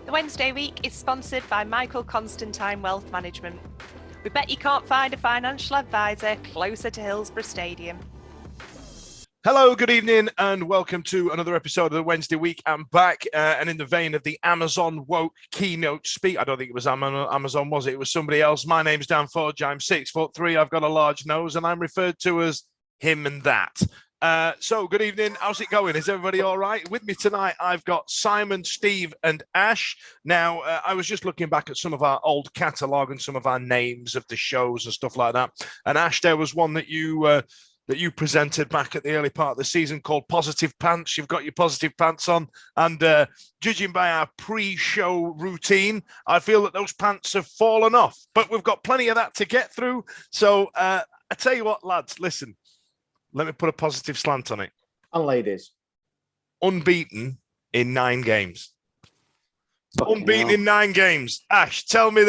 The Wednesday week is sponsored by Michael Constantine Wealth Management. We bet you can't find a financial advisor closer to Hillsborough Stadium. Hello, good evening, and welcome to another episode of the Wednesday week. I'm back, and in the vein of the Amazon woke keynote speak, I don't think it was Amazon, was it? It was somebody else. My name's Dan Fudge. I'm 6'3". I've got a large nose, and I'm referred to as him and that. So, good evening. How's it going? Is everybody all right? With me tonight, I've got Simon, Steve, and Ash. Now, I was just looking back at some of our old catalogue and some of our names of the shows and stuff like that. And Ash, there was one that you presented back at the early part of the season called Positive Pants. You've got your positive pants on. And judging by our pre-show routine, I feel that those pants have fallen off. But we've got plenty of that to get through. So I tell you what, lads, listen. Let me put a positive slant on it. And ladies. Unbeaten in 9 games. Fucking Unbeaten hell. in 9 games. Ash, tell me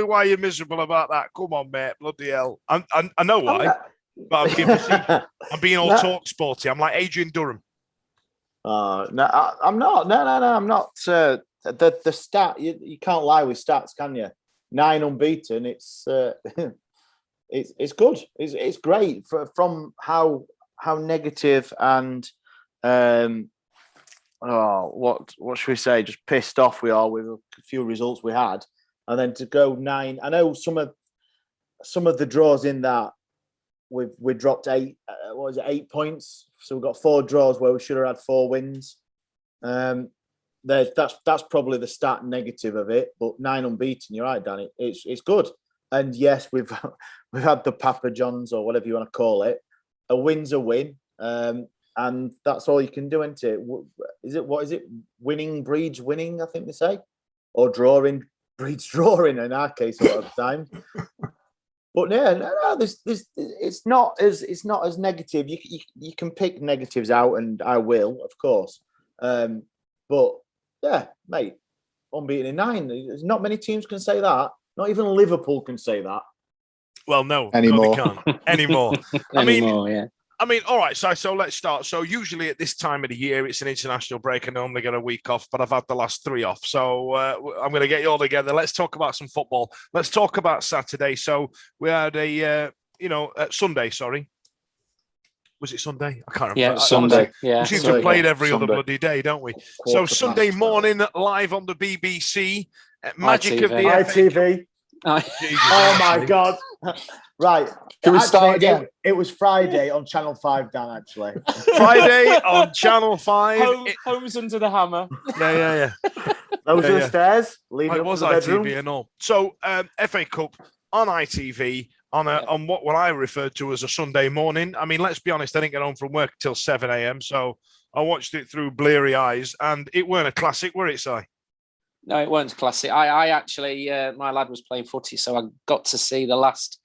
why you're miserable about that. Come on, mate. Bloody hell. I know why. But I'm being all talk sporty. I'm like Adrian Durham. No, I'm not. No, I'm not. The stat, you can't lie with stats, can you? 9 unbeaten. It's it's good. It's great from how negative and what should we say? Just pissed off we are with a few results we had, and then to go 9. I know some of the draws in that. We dropped 8. What was it? 8 points. So we've got 4 draws where we should have had 4 wins. That's probably the stat negative of it. But 9 unbeaten. You're right, Danny. It's good. And yes, we've had the Papa Johns or whatever you want to call it. A win's a win, and that's all you can do, isn't it? What is it? Winning breeds winning, I think they say, or drawing breeds drawing. In our case, a lot of the time. But no, this it's not as negative. You can pick negatives out, and I will, of course. But yeah, mate, unbeaten in 9. There's not many teams can say that. Not even Liverpool can say that. Well, no, Anymore. no, they can't anymore. Yeah. I mean, all right. So let's start. So usually at this time of the year, it's an international break. I normally get a week off, but I've had the last 3 off. So I'm going to get you all together. Let's talk about some football. Let's talk about Saturday. So we had Sunday. Sorry, was it Sunday? I can't remember. Yeah, Sunday. We seem to have played every other bloody day, don't we? So Sunday morning, live on the BBC, Magic of the ITV. Oh my God! Right. Can we start again? It was Friday on Channel 5, Dan, actually. Friday on Channel 5. Homes under the hammer. Yeah. Those are the stairs. It was ITV and all. So FA Cup on ITV on what I referred to as a Sunday morning. I mean, let's be honest, I didn't get home from work till 7 a.m. So I watched it through bleary eyes, and it weren't a classic, were it, Si? No, it weren't a classic. I actually, my lad was playing footy, so I got to see the last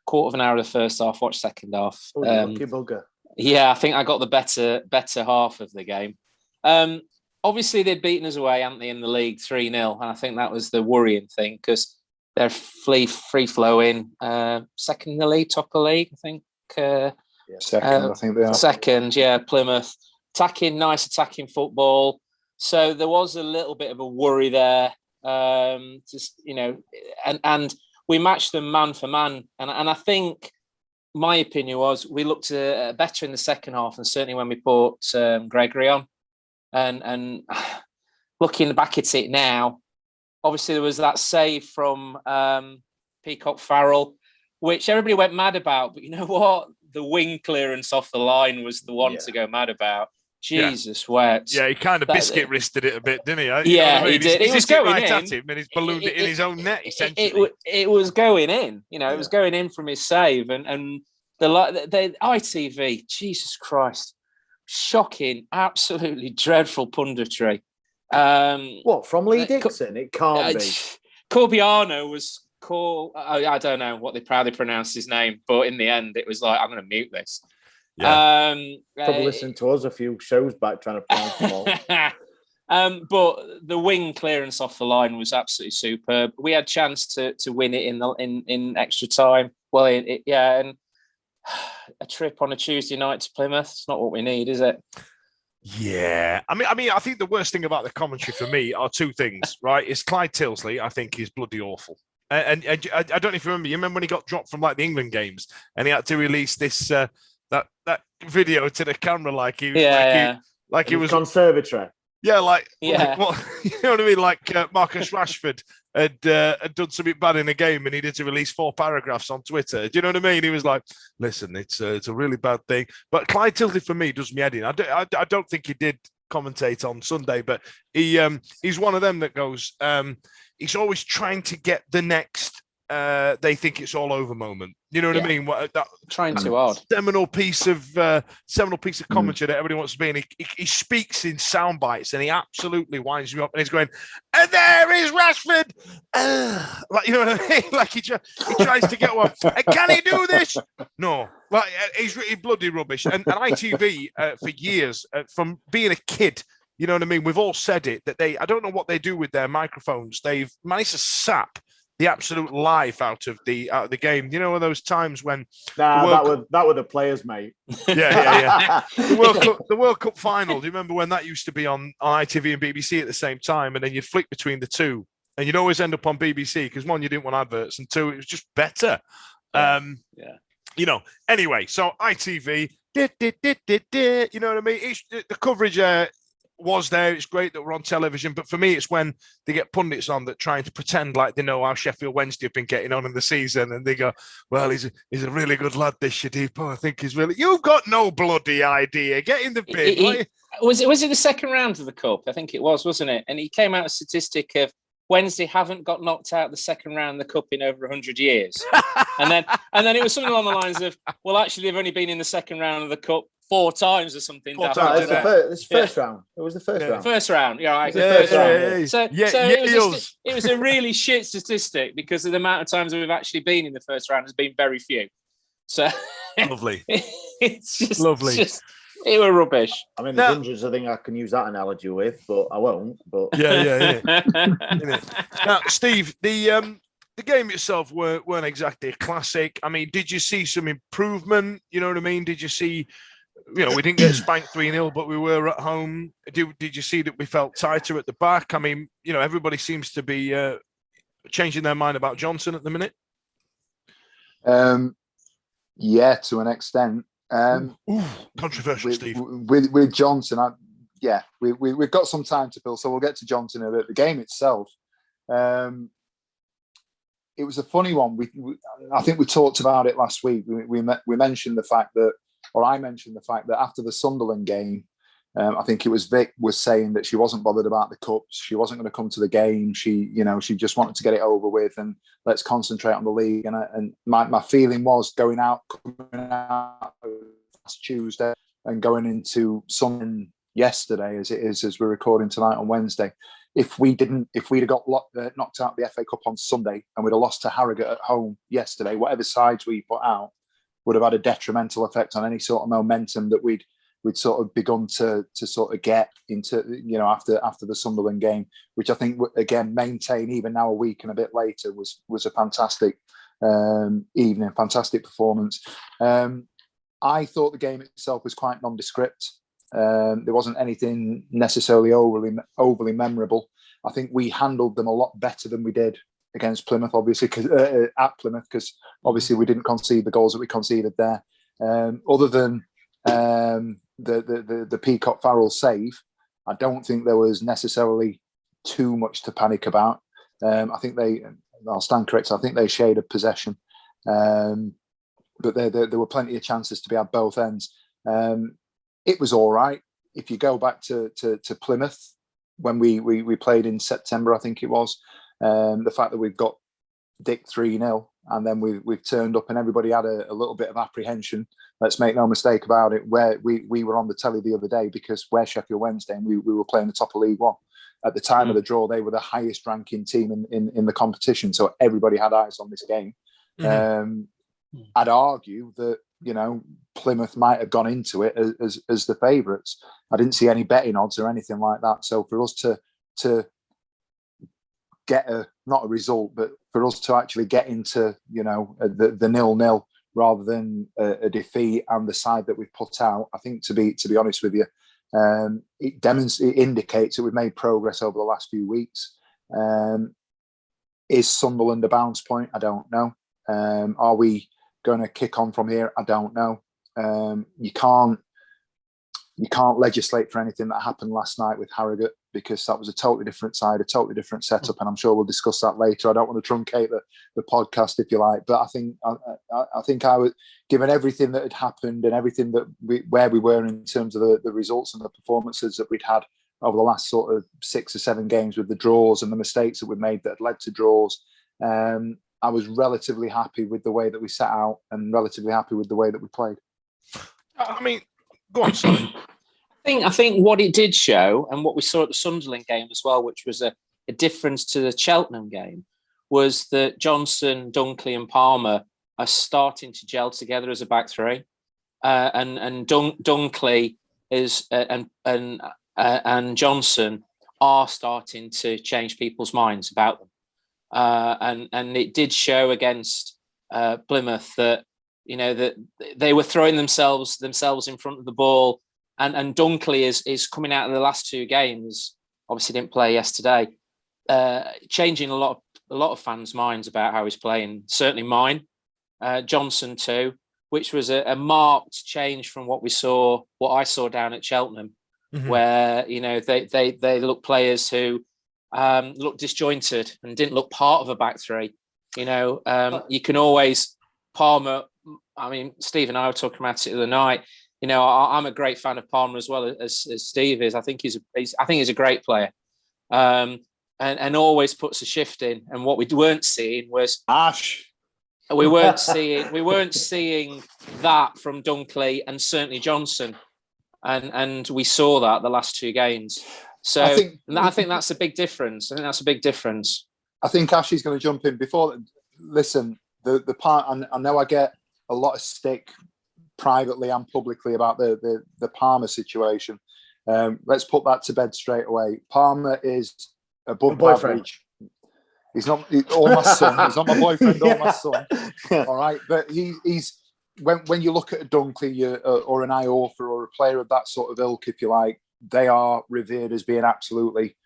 quarter of an hour of the first half, watch second half. Lucky bugger. Yeah, I think I got the better half of the game. Obviously, they'd beaten us away, hadn't they, in the league 3-0, and I think that was the worrying thing because they're free-flowing. Second in the league, top of the league, I think. Second, I think they are. Second, yeah, Plymouth. Nice attacking football. So there was a little bit of a worry there. And we matched them man for man. And I think my opinion was we looked better in the second half, and certainly when we put Gregory on. And looking back at it now, obviously there was that save from Peacock Farrell, which everybody went mad about. But you know what? The wing clearance off the line was the one to go mad about. Jesus wept. Yeah, he kind of biscuit wristed it a bit, didn't he? Yeah, he did. He was going right in. At him, and he's ballooned it in his own net, essentially. It was going in. It was going in from his save, and the ITV. Jesus Christ, shocking, absolutely dreadful punditry. What from Lee Dixon? It can't be. Corbiano was called. I don't know what they proudly pronounced his name, but in the end, it was like I'm going to mute this. Yeah. Probably listened to us a few shows back trying to pronounce them all. But the wing clearance off the line was absolutely superb. We had chance to win it in extra time. Well, and a trip on a Tuesday night to Plymouth. It's not what we need, is it? Yeah, I think the worst thing about the commentary for me are two things, right? Is Clyde Tilsley, I think, is bloody awful. And I don't know if you remember. You remember when he got dropped from like the England games, and he had to release this that video to the camera like he was conservatory. Yeah, Yeah. you know what I mean? Like Marcus Rashford had done something bad in a game and he needed to release 4 paragraphs on Twitter. Do you know what I mean? He was like, listen, it's a really bad thing. But Clyde Tilsley, for me, does me head in. I don't think he did commentate on Sunday, but he's one of them that goes, he's always trying to get the next they think it's all over moment. You know what I mean? That trying too hard. Seminal piece of commentary that everybody wants to be in. He speaks in sound bites and he absolutely winds me up. And he's going, and there is Rashford. Like, you know what I mean? Like he tries to get one. Can he do this? No. Like he's really bloody rubbish. And ITV for years, from being a kid, you know what I mean? We've all said it that I don't know what they do with their microphones. They've managed to sap the absolute life out of the game. You know, those times when that were the players, mate. Yeah. The World Cup final. Do you remember when that used to be on ITV and BBC at the same time, and then you'd flick between the two, and you'd always end up on BBC because one, you didn't want adverts, and two, it was just better. You know. Anyway, so ITV, you know what I mean? The coverage was there. It's great that we're on television, but for me, it's when they get pundits on that trying to pretend like they know how Sheffield Wednesday have been getting on in the season, and they go, "Well, he's a really good lad, this Shadipo. I think he's really." You've got no bloody idea. Get in the bin. Was it the second round of the cup? I think it was, wasn't it? And he came out a statistic of Wednesday haven't got knocked out the second round of the cup in over 100 years, and then it was something along the lines of, "Well, actually, they've only been in the second round of the cup 4 times or something." It's the first round. It was the first round. First round, yeah, right. So it was a really shit statistic because of the amount of times we've actually been in the first round has been very few. So lovely. It's just lovely. It were rubbish. I mean, there's hundreds of things I can use that analogy with, but I won't. But yeah. Now, Steve, the game itself weren't exactly a classic. I mean, did you see some improvement? You know what I mean? Did you see? You know, we didn't get spanked 3-0, but we were at home. Did you see that we felt tighter at the back? I mean, you know, everybody seems to be changing their mind about Johnson at the minute. Yeah, to an extent. Controversial, Steve. With Johnson, we've got some time to build, so we'll get to Johnson in a bit. The game itself, it was a funny one. I think we talked about it last week. We mentioned the fact that. Or I mentioned the fact that after the Sunderland game, I think it was Vic was saying that she wasn't bothered about the cups. She wasn't going to come to the game. She just wanted to get it over with and let's concentrate on the league. And my feeling was coming out last Tuesday and going into Sunday yesterday, as we're recording tonight on Wednesday. If we'd have got knocked out the FA Cup on Sunday and we'd have lost to Harrogate at home yesterday, whatever sides we put out would have had a detrimental effect on any sort of momentum that we'd sort of begun to sort of get into, you know, after the Sunderland game, which I think again maintain even now a week and a bit later was a fantastic evening, fantastic performance. I thought the game itself was quite nondescript. There wasn't anything necessarily overly memorable. I think we handled them a lot better than we did against Plymouth, obviously, at Plymouth, because obviously we didn't concede the goals that we conceded there. Other than the Peacock Farrell save, I don't think there was necessarily too much to panic about. I think I'll stand correct, I think they shaded possession. But there were plenty of chances to be at both ends. It was all right. If you go back to Plymouth, when we played in September, I think it was, the fact that we've got Dick 3-0 and then we've turned up and everybody had a little bit of apprehension. Let's make no mistake about it, where we were on the telly the other day because we're Sheffield Wednesday and we were playing the top of League One. At the time of the draw, they were the highest ranking team in the competition. So everybody had eyes on this game. I'd argue that, you know, Plymouth might have gone into it as the favourites. I didn't see any betting odds or anything like that. So for us to get not a result, but for us to actually get into, you know, the 0-0 rather than a defeat and the side that we've put out, I think to be honest with you, It indicates that we've made progress over the last few weeks. Is Sunderland a bounce point? I don't know. Are we going to kick on from here? I don't know. You can't legislate for anything that happened last night with Harrogate, because that was a totally different side, a totally different setup, and I'm sure we'll discuss that later. I don't want to truncate the podcast, if you like, but I think I was, given everything that had happened and everything where we were in terms of the results and the performances that we'd had over the last sort of 6 or 7 games, with the draws and the mistakes that we made that had led to draws. I was relatively happy with the way that we set out and relatively happy with the way that we played. I mean, go on, Sonny. I think what it did show, and what we saw at the Sunderland game as well, which was a difference to the Cheltenham game, was that Johnson, Dunkley, and Palmer are starting to gel together as a back three, and Dunkley is and Johnson are starting to change people's minds about them, and it did show against Plymouth that that they were throwing themselves in front of the ball. And Dunkley is coming out of the last 2 games. Obviously, didn't play yesterday. Changing a lot of fans' minds about how he's playing. Certainly mine. Johnson too, which was a marked change from what I saw down at Cheltenham, where they look players who look disjointed and didn't look part of a back three. You can always Palmer. I mean, Steve and I were talking about it the other night. I'm a great fan of Palmer as well as Steve is. I think he's a great player, and always puts a shift in. And what we weren't seeing was Ash. We weren't seeing that from Dunkley and certainly Johnson, and we saw that the last 2 games. So I think that's a big difference. I think Ashley's going to jump in before. Listen, the part I know I get a lot of stick privately and publicly about the Palmer situation. Let's put that to bed straight away. Palmer is above average. He's not or my son. He's not my boyfriend or my son. All right, but he's when you look at a Dunkley or an Iorfa or a player of that sort of ilk, if you like, they are revered as being absolutely.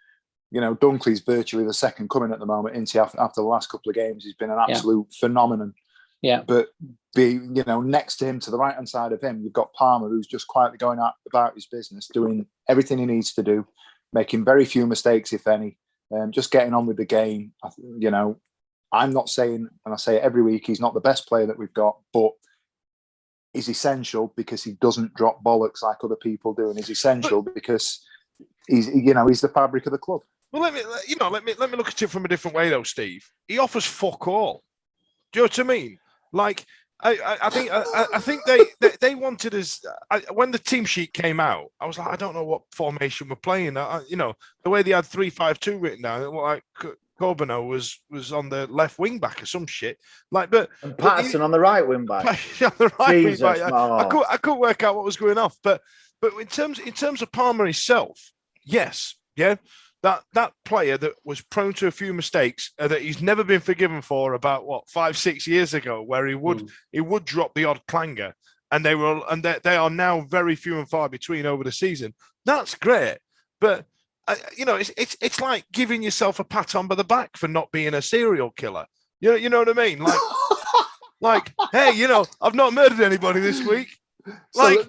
Dunkley's virtually the second coming at the moment. After the last couple of games, he's been an absolute phenomenon. Yeah, but next to him, to the right hand side of him, you've got Palmer, who's just quietly going about his business, doing everything he needs to do, making very few mistakes, if any, just getting on with the game. I'm not saying, and I say it every week, he's not the best player that we've got, but he's essential because he doesn't drop bollocks like other people do, and he's essential because he's the fabric of the club. Well, let me look at it from a different way, though, Steve. He offers fuck all. Do you know what I mean? Like, I think they wanted us. When the team sheet came out, I was like, I don't know what formation we're playing. The way they had 3-5-2 written down, like Corbino was on the left wing back or some shit. Like, and Patterson on the right wing back. On the right Jesus, wing back. I couldn't work out what was going off. But in terms of Palmer himself, yes, yeah. That player that was prone to a few mistakes that he's never been forgiven for about 5-6 years ago, where he would drop the odd clanger, and they are now very few and far between over the season. That's great, but it's like giving yourself a pat on by the back for not being a serial killer. You know what I mean? Like, hey, I've not murdered anybody this week. Like,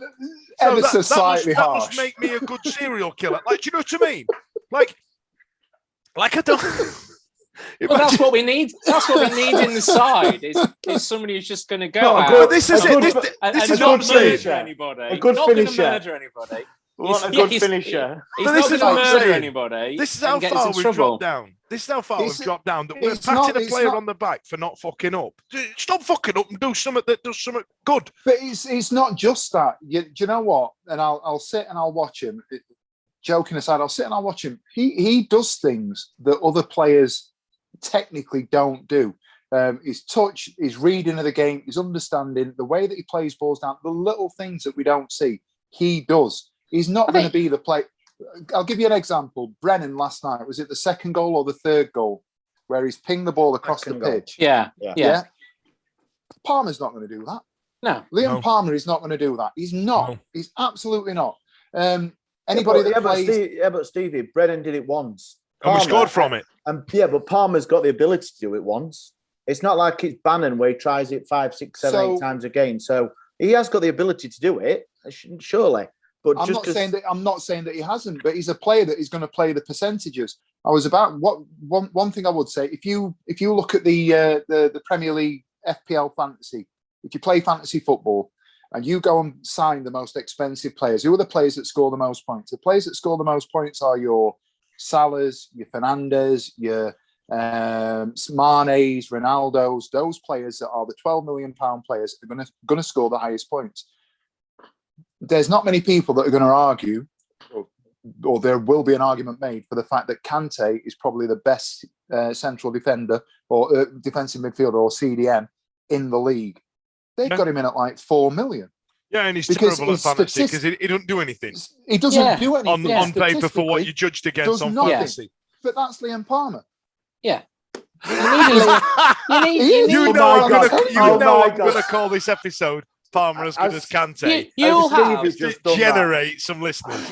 that must make me a good serial killer. Like, do you know what I mean? Like I don't. Well, that's what we need. That's what we need in the side. Is somebody who's just going to go out. But this is it. This is not murder anybody. A good finisher. Murder anybody. What a good finisher. He's not going to murder anybody. This is how far we've dropped down. That we're patting a player on the back for not fucking up. Stop fucking up and do something that does something good. But it's not just that. Do you know what? And I'll sit and I'll watch him. Joking aside, I'll sit and I'll watch him. He does things that other players technically don't do. His touch, his reading of the game, his understanding, the way that he plays balls down, the little things that we don't see, he does. He's not going to be the player. I'll give you an example. Brennan last night, was it the second goal or the third goal, where he's pinged the ball across the pitch? Yeah. Palmer's not going to do that. No. Liam Palmer is not going to do that. He's not. No. He's absolutely not. Anybody that plays... but Stevie, Brennan did it once. And we scored from it. But Palmer's got the ability to do it once. It's not like it's Bannon where he tries it 5, 6, 7, 8 times a game. So he has got the ability to do it, surely. But I'm not saying that he hasn't, but he's a player that is going to play the percentages. One thing I would say, if you look at the Premier League FPL fantasy, if you play fantasy football and you go and sign the most expensive players, who are the players that score the most points? The players that score the most points are your Salahs, your Fernandes, your Mane's, Ronaldo's, those players that are the £12 million players that are going to score the highest points. There's not many people that are going to argue, or there will be an argument made for the fact that Kante is probably the best central defender or defensive midfielder or CDM in the league. They've got him in at like 4 million. Yeah, and he's terrible at fantasy because he doesn't do anything. He doesn't do anything on paper for what you judged against on fantasy. But that's Liam Palmer. Yeah. I'm going to call this episode Palmer as good as Kante. You'll have generate some listeners.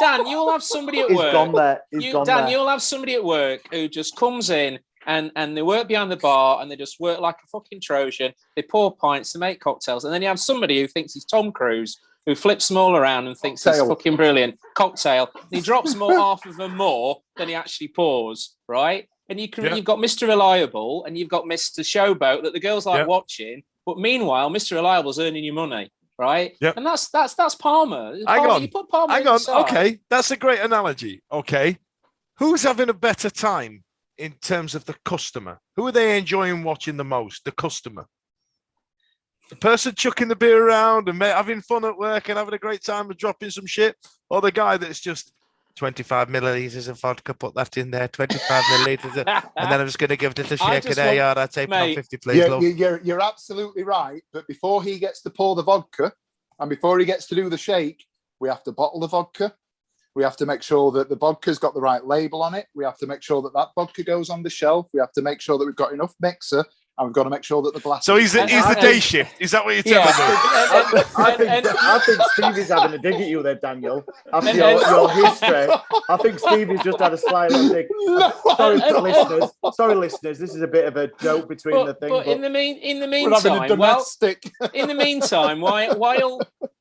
Dan, you'll have somebody at work. You'll have somebody at work who just comes in and they work behind the bar and they just work like a fucking Trojan. They pour pints, they make cocktails, and then you have somebody who thinks he's Tom Cruise, who flips them all around and thinks he's fucking brilliant. Cocktail. He drops half of them more than he actually pours, right? And you've got Mr. Reliable and you've got Mr. Showboat that the girls like watching. But meanwhile, Mr. Reliable's earning you money, right? Yep. And that's Palmer. You put Palmer Hang on. Okay, that's a great analogy. Okay, who's having a better time in terms of the customer? Who are they enjoying watching the most? The customer, the person chucking the beer around and having fun at work and having a great time and dropping some shit, or the guy that's just 25 millilitres of vodka, put that in there, 25 millilitres, and then I'm just going to give it a shake of AR. I'd say £50, please, love. You're absolutely right, but before he gets to pour the vodka and before he gets to do the shake, we have to bottle the vodka. We have to make sure that the vodka's got the right label on it. We have to make sure that vodka goes on the shelf. We have to make sure that we've got enough mixer. And we've got to make sure that the glass... So he's the day shift. Is that what you're telling me? I think Stevie's having a dig at you there, Daniel. After your history, I think Stevie's just had a slight dig. Sorry, listeners. This is a bit of a joke between the things. But in the meantime,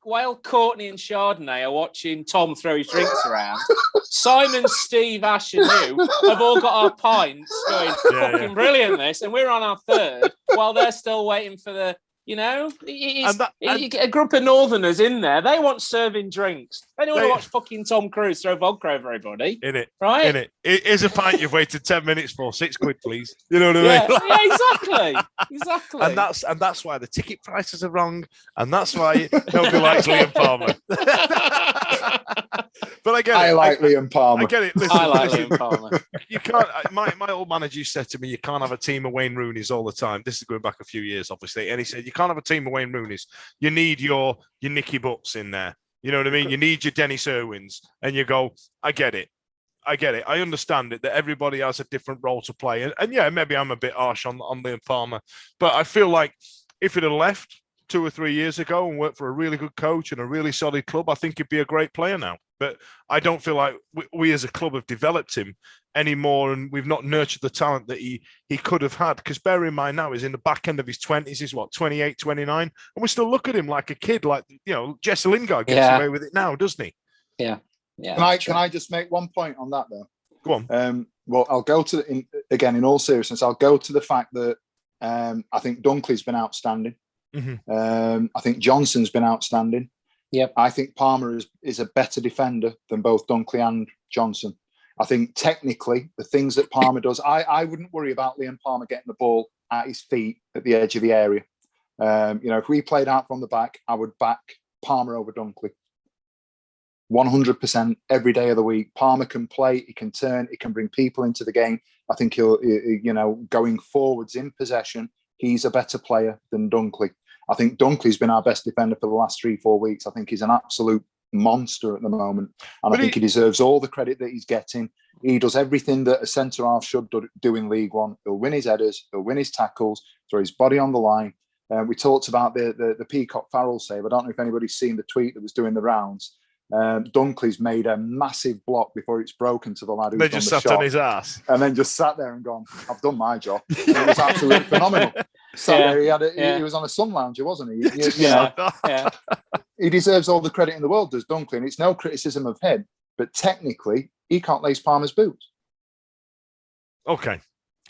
while Courtney and Chardonnay are watching Tom throw his drinks around, Simon, Steve, Ash, and you have all got our pints going, fucking brilliant this, and we're on our third while they're still waiting for the, a group of Northerners in there. They want serving drinks. They don't want to watch fucking Tom Cruise throw vodka over everybody. In it. Right? In it. Here's a pint you've waited 10 minutes for. £6, please. You know what I mean? Yeah, exactly. And that's why the ticket prices are wrong. And that's why nobody likes Liam Palmer. But I get it. I like Liam Palmer. I get it. Listen, I like Liam Palmer. You can't. My old manager said to me, you can't have a team of Wayne Rooneys all the time. This is going back a few years, obviously. And he said, you can't have a team of Wayne Rooneys. You need your Nicky Butts in there. You know what I mean? You need your Dennis Irwins. And you go, I get it. I understand it, that everybody has a different role to play. And yeah, maybe I'm a bit harsh on Liam Palmer. But I feel like if he'd have left 2 or 3 years ago and worked for a really good coach and a really solid club, I think he'd be a great player now. But I don't feel like we as a club have developed him anymore, and we've not nurtured the talent that he could have had. Because bear in mind now, he's in the back end of his 20s. He's 28, 29, and we still look at him like a kid. Like, Jesse Lingard gets away with it now, doesn't he? Yeah. Can I just make one point on that though? Go on. Well, I'll go to in all seriousness, I'll go to the fact that I think Dunkley's been outstanding. Mm-hmm. I think Johnson's been outstanding. Yep. I think Palmer is a better defender than both Dunkley and Johnson. I think technically the things that Palmer does, I wouldn't worry about Liam Palmer getting the ball at his feet at the edge of the area. If we played out from the back, I would back Palmer over Dunkley. 100% every day of the week. Palmer can play, he can turn, he can bring people into the game. I think he'll, going forwards in possession, he's a better player than Dunkley. I think Dunkley's been our best defender for the last 3-4 weeks. I think he's an absolute monster at the moment. And I think he deserves all the credit that he's getting. He does everything that a centre-half should do in League One. He'll win his headers, he'll win his tackles, throw his body on the line. We talked about the Peacock Farrell save. I don't know if anybody's seen the tweet that was doing the rounds, Dunkley's made a massive block before it's broken to the lad who's They done just the sat shot, on his ass. and then just sat there and gone, "I've done my job." And it was absolutely phenomenal. Sat there, he was on a sun lounger, wasn't he? You know, he deserves all the credit in the world, does Dunkley, and it's no criticism of him, but technically, he can't lace Palmer's boots. Okay,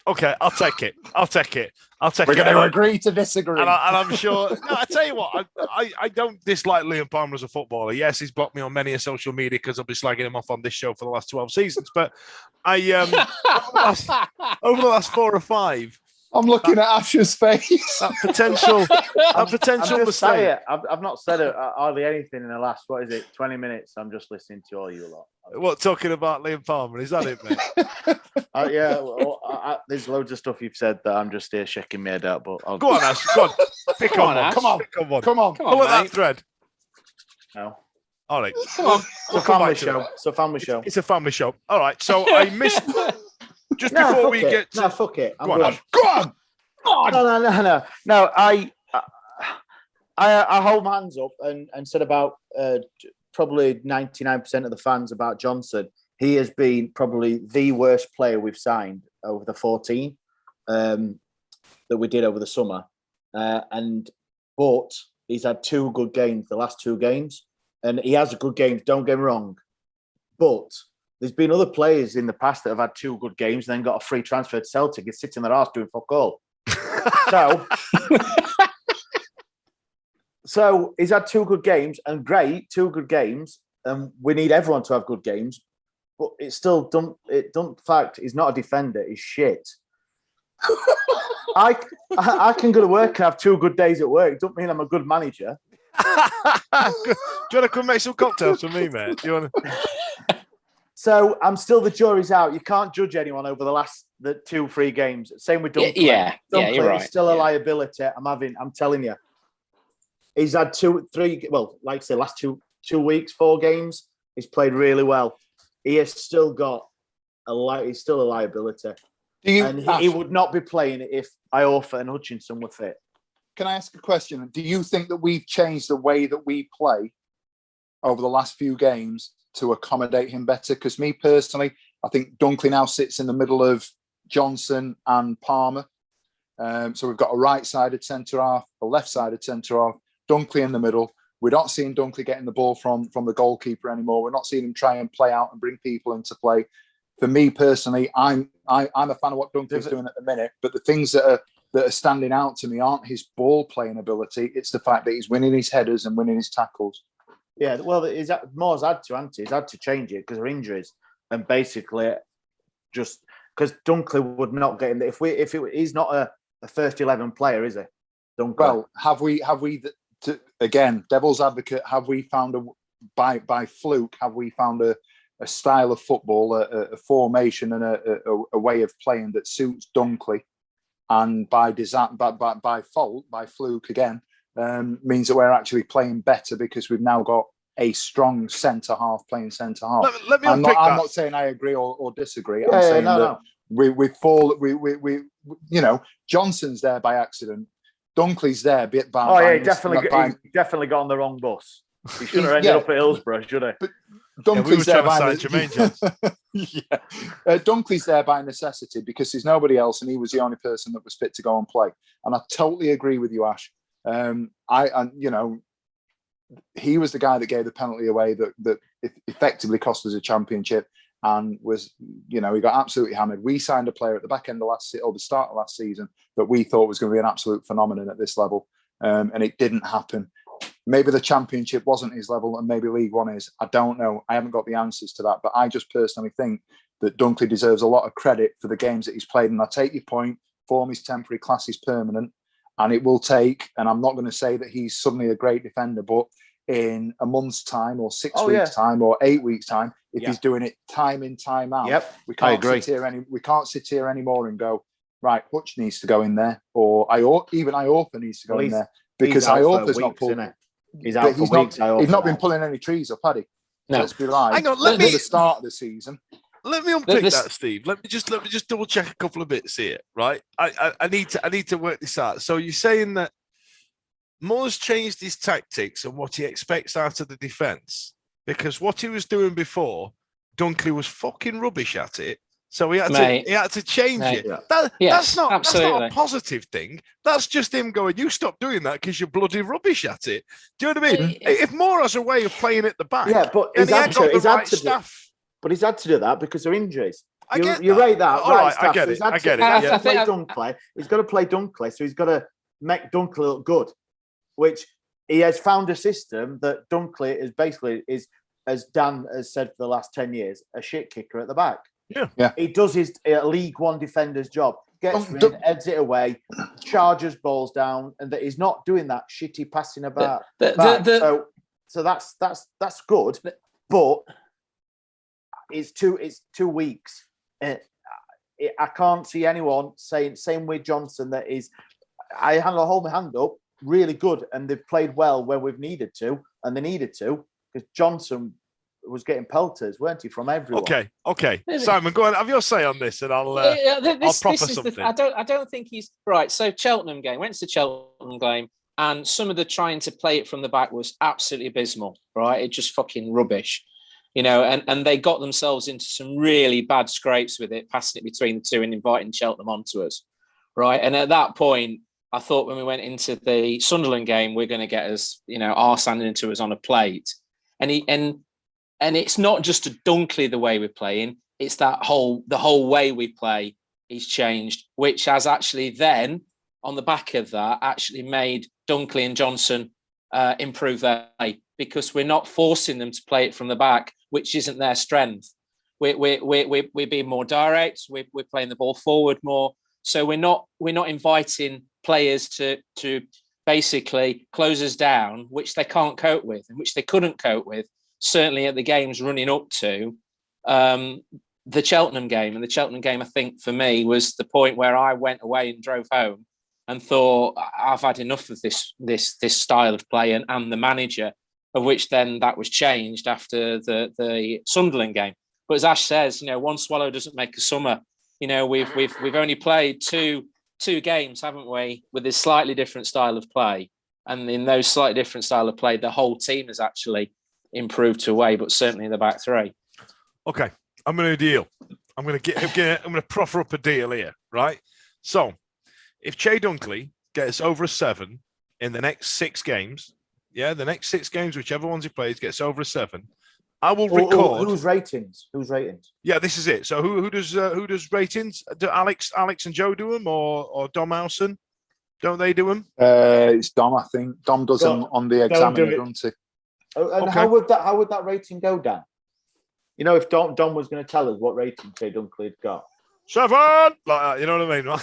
I'll take it. We're going to agree to disagree. And I'm sure. No, I tell you what, I don't dislike Liam Palmer as a footballer. Yes, he's blocked me on many a social media because I've been slagging him off on this show for the last 12 seasons. But over the last 4 or 5, I'm looking at Ash's face. That potential mistake. I've not said hardly anything in the last 20 minutes. I'm just listening to all you lot. What, talking about Liam Palmer? Is that it, mate? There's loads of stuff you've said that I'm just here shaking my head out. But Go on, Ash. Go on. Pick on, Ash. Come on. Pull at that thread. No. All right. Come on. It's a family show. It's a family show. All right. So I missed. Just before we get to... No, fuck it. Go on. No, I hold my hands up and said about probably 99% of the fans about Johnson. He has been probably the worst player we've signed over the 14 that we did over the summer. But he's had 2 good games, the last 2 games. And he has good games, don't get me wrong. But there's been other players in the past that have had 2 good games and then got a free transfer to Celtic and sitting their arse doing fuck all. So he's had 2 good games and great, 2 good games. And we need everyone to have good games. But it's still don't fact he's not a defender, he's shit. I can go to work and have 2 good days at work. It don't mean I'm a good manager. Do you want to come make some cocktails for me, mate? Do you want to... So I'm still the jury's out. You can't judge anyone over the 2-3 games. Same with Dunkley. Dunkley you're right. He's still a liability. I'm telling you. He's had 2-3. Well, like I say, last 2 weeks, 4 games. He's played really well. He has still got he's still a liability. He would not be playing if Iorfa and Hutchinson were fit. Can I ask a question? Do you think that we've changed the way that we play over the last few games to accommodate him better? Because me personally, I think Dunkley now sits in the middle of Johnson and Palmer. So we've got a right-sided centre-half, a left-sided centre-half, Dunkley in the middle. We're not seeing Dunkley getting the ball from the goalkeeper anymore. We're not seeing him try and play out and bring people into play. For me personally, I'm a fan of what Dunkley's doing at the minute, but the things that are standing out to me aren't his ball playing ability. It's the fact that he's winning his headers and winning his tackles. Yeah, well, Moore's had to, hasn't he? He's had to change it because of injuries, and basically just because Dunkley would not get in. He's not a first 11 player, is he? Dunkley. Well, have we again, devil's advocate? Have we found by fluke? Have we found a style of football, a formation, and a way of playing that suits Dunkley? And by design, by fault, by fluke again, means that we're actually playing better because we've now got a strong centre half playing centre half. Let me I'm unpick that. not saying I agree or disagree. I'm saying that we fall. We Johnson's there by accident. Dunkley's there by. He definitely got on the wrong bus. He shouldn't have ended up at Hillsborough, should he? But Dunkley's there by Jermaine Dunkley's there by necessity because there's nobody else, and he was the only person that was fit to go and play. And I totally agree with you, Ash. He was the guy that gave the penalty away that effectively cost us a championship, and was he got absolutely hammered. We signed a player at the back end of the start of last season that we thought was going to be an absolute phenomenon at this level, and it didn't happen. Maybe the championship wasn't his level and maybe League One is. I don't know. I haven't got the answers to that. But I just personally think that Dunkley deserves a lot of credit for the games that he's played. And I take your point, form is temporary, class is permanent. And it will take, and I'm not going to say that he's suddenly a great defender, but in a month's time or 6 weeks' time or 8 weeks' time, if he's doing it time in, time out, we can't sit here anymore and go, right, Hutch needs to go in there, or Iorfa needs to go in there. Because Iorfa's not pulling. He's out for weeks. He's not been pulling any trees up, had he? No. Let's be right. Hang on, let me the start of the season. Let me unpick that, Steve. Let me just double check a couple of bits here, right? I need to work this out. So you're saying that Moore's changed his tactics and what he expects out of the defence because what he was doing before, Dunkley was fucking rubbish at it. So he had to change it. Yeah. That's not absolutely. a positive thing. That's just him going, you stop doing that because you're bloody rubbish at it. Do you know what I mean? If Moore has a way of playing at the back, but then he ain't got the right staff. But he's had to do that because of injuries. You rate that. All right, I get it. I get it. He's got to play Dunkley, so he's got to make Dunkley look good, which he has found a system that Dunkley is basically, as Dan has said for the last 10 years, a shit kicker at the back. Yeah. He does his League One defender's job. Gets rid, heads it away, charges balls down, and that he's not doing that shitty passing about. So that's good, but it's 2 weeks. I can't see anyone saying same with Johnson that is. I hold my hand up. Really good, and they've played well where we've needed to, and they needed to because Johnson was getting pelters, weren't he, from everyone? Okay. Simon, go on. Have your say on this, and I'll proffer something. I don't think he's right. So Cheltenham game, went to the Cheltenham game, and some of the trying to play it from the back was absolutely abysmal. Right, it just fucking rubbish, And they got themselves into some really bad scrapes with it, passing it between the two and inviting Cheltenham onto us. Right, and at that point, I thought when we went into the Sunderland game, we're going to get us, arse handed into us on a plate, and it's not just a Dunkley the way we're playing; it's the whole way we play is changed, which has actually then on the back of that actually made Dunkley and Johnson improve their play because we're not forcing them to play it from the back, which isn't their strength. We're being more direct. We're playing the ball forward more, so we're not inviting players to basically close us down, which they can't cope with and which they couldn't cope with, certainly at the games running up to the Cheltenham game. And the Cheltenham game, I think, for me, was the point where I went away and drove home and thought, I've had enough of this style of play and the manager, of which then that was changed after the Sunderland game. But as Ash says, one swallow doesn't make a summer. We've only played two games, haven't we, with this slightly different style of play. And in those slightly different style of play, the whole team has actually improved to a way, but certainly in the back three. Okay, I'm going to deal. I'm going to proffer up a deal here, right? So, if Che Dunkley gets over a 7 in the next 6 games, whichever ones he plays, gets over a 7, I will record. Whose ratings? Yeah, this is it. So who does ratings? Do Alex and Joe do them, or Dom Howson? Don't they do them? It's Dom, I think. Dom does them on the Examiner, doesn't he? And okay. How would that rating go down? If Dom was going to tell us what rating Che Dunkley had got. 7, like that, you know what I mean, right?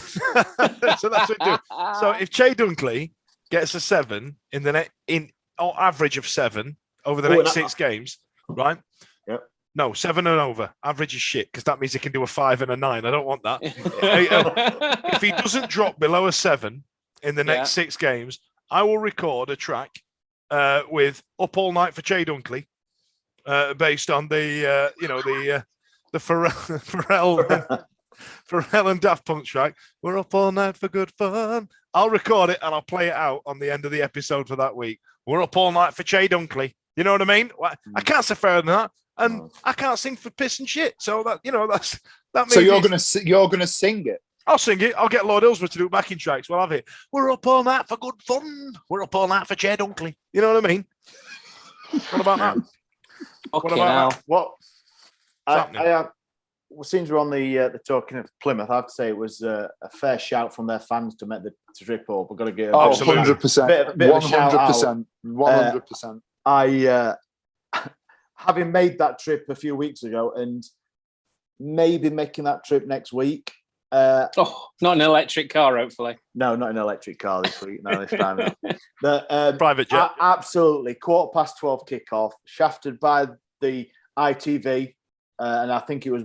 So that's what we do. So if Che Dunkley gets a 7 in average of 7 over the next 6 games. Right? Yep. No, 7 and over. Average is shit because that means he can do a 5 and a 9. I don't want that. If he doesn't drop below a 7 in the next 6 games, I will record a track with "Up All Night for Che Dunkley," based on the Pharrell and Daft Punk track. We're up all night for good fun. I'll record it and I'll play it out on the end of the episode for that week. We're up all night for Che Dunkley. You know what I mean? I can't say fairer than that, and I can't sing for piss and shit. So that. So you're gonna sing it? I'll sing it. I'll get Lord Ellsworth to do backing tracks. We'll have it. We're up all night for good fun. We're up all night for Che Dunkley. You know what I mean? What about that? Okay, what about that? What? Since we're on the talking of Plymouth, I have to say it was a fair shout from their fans to make the trip up. We've got to get 100%, 100%, 100%. I, having made that trip a few weeks ago and maybe making that trip next week. Not an electric car, hopefully. No, not an electric car this week. No, this time. No. Private jet. Absolutely. 12:15 kickoff, shafted by the ITV. And I think it was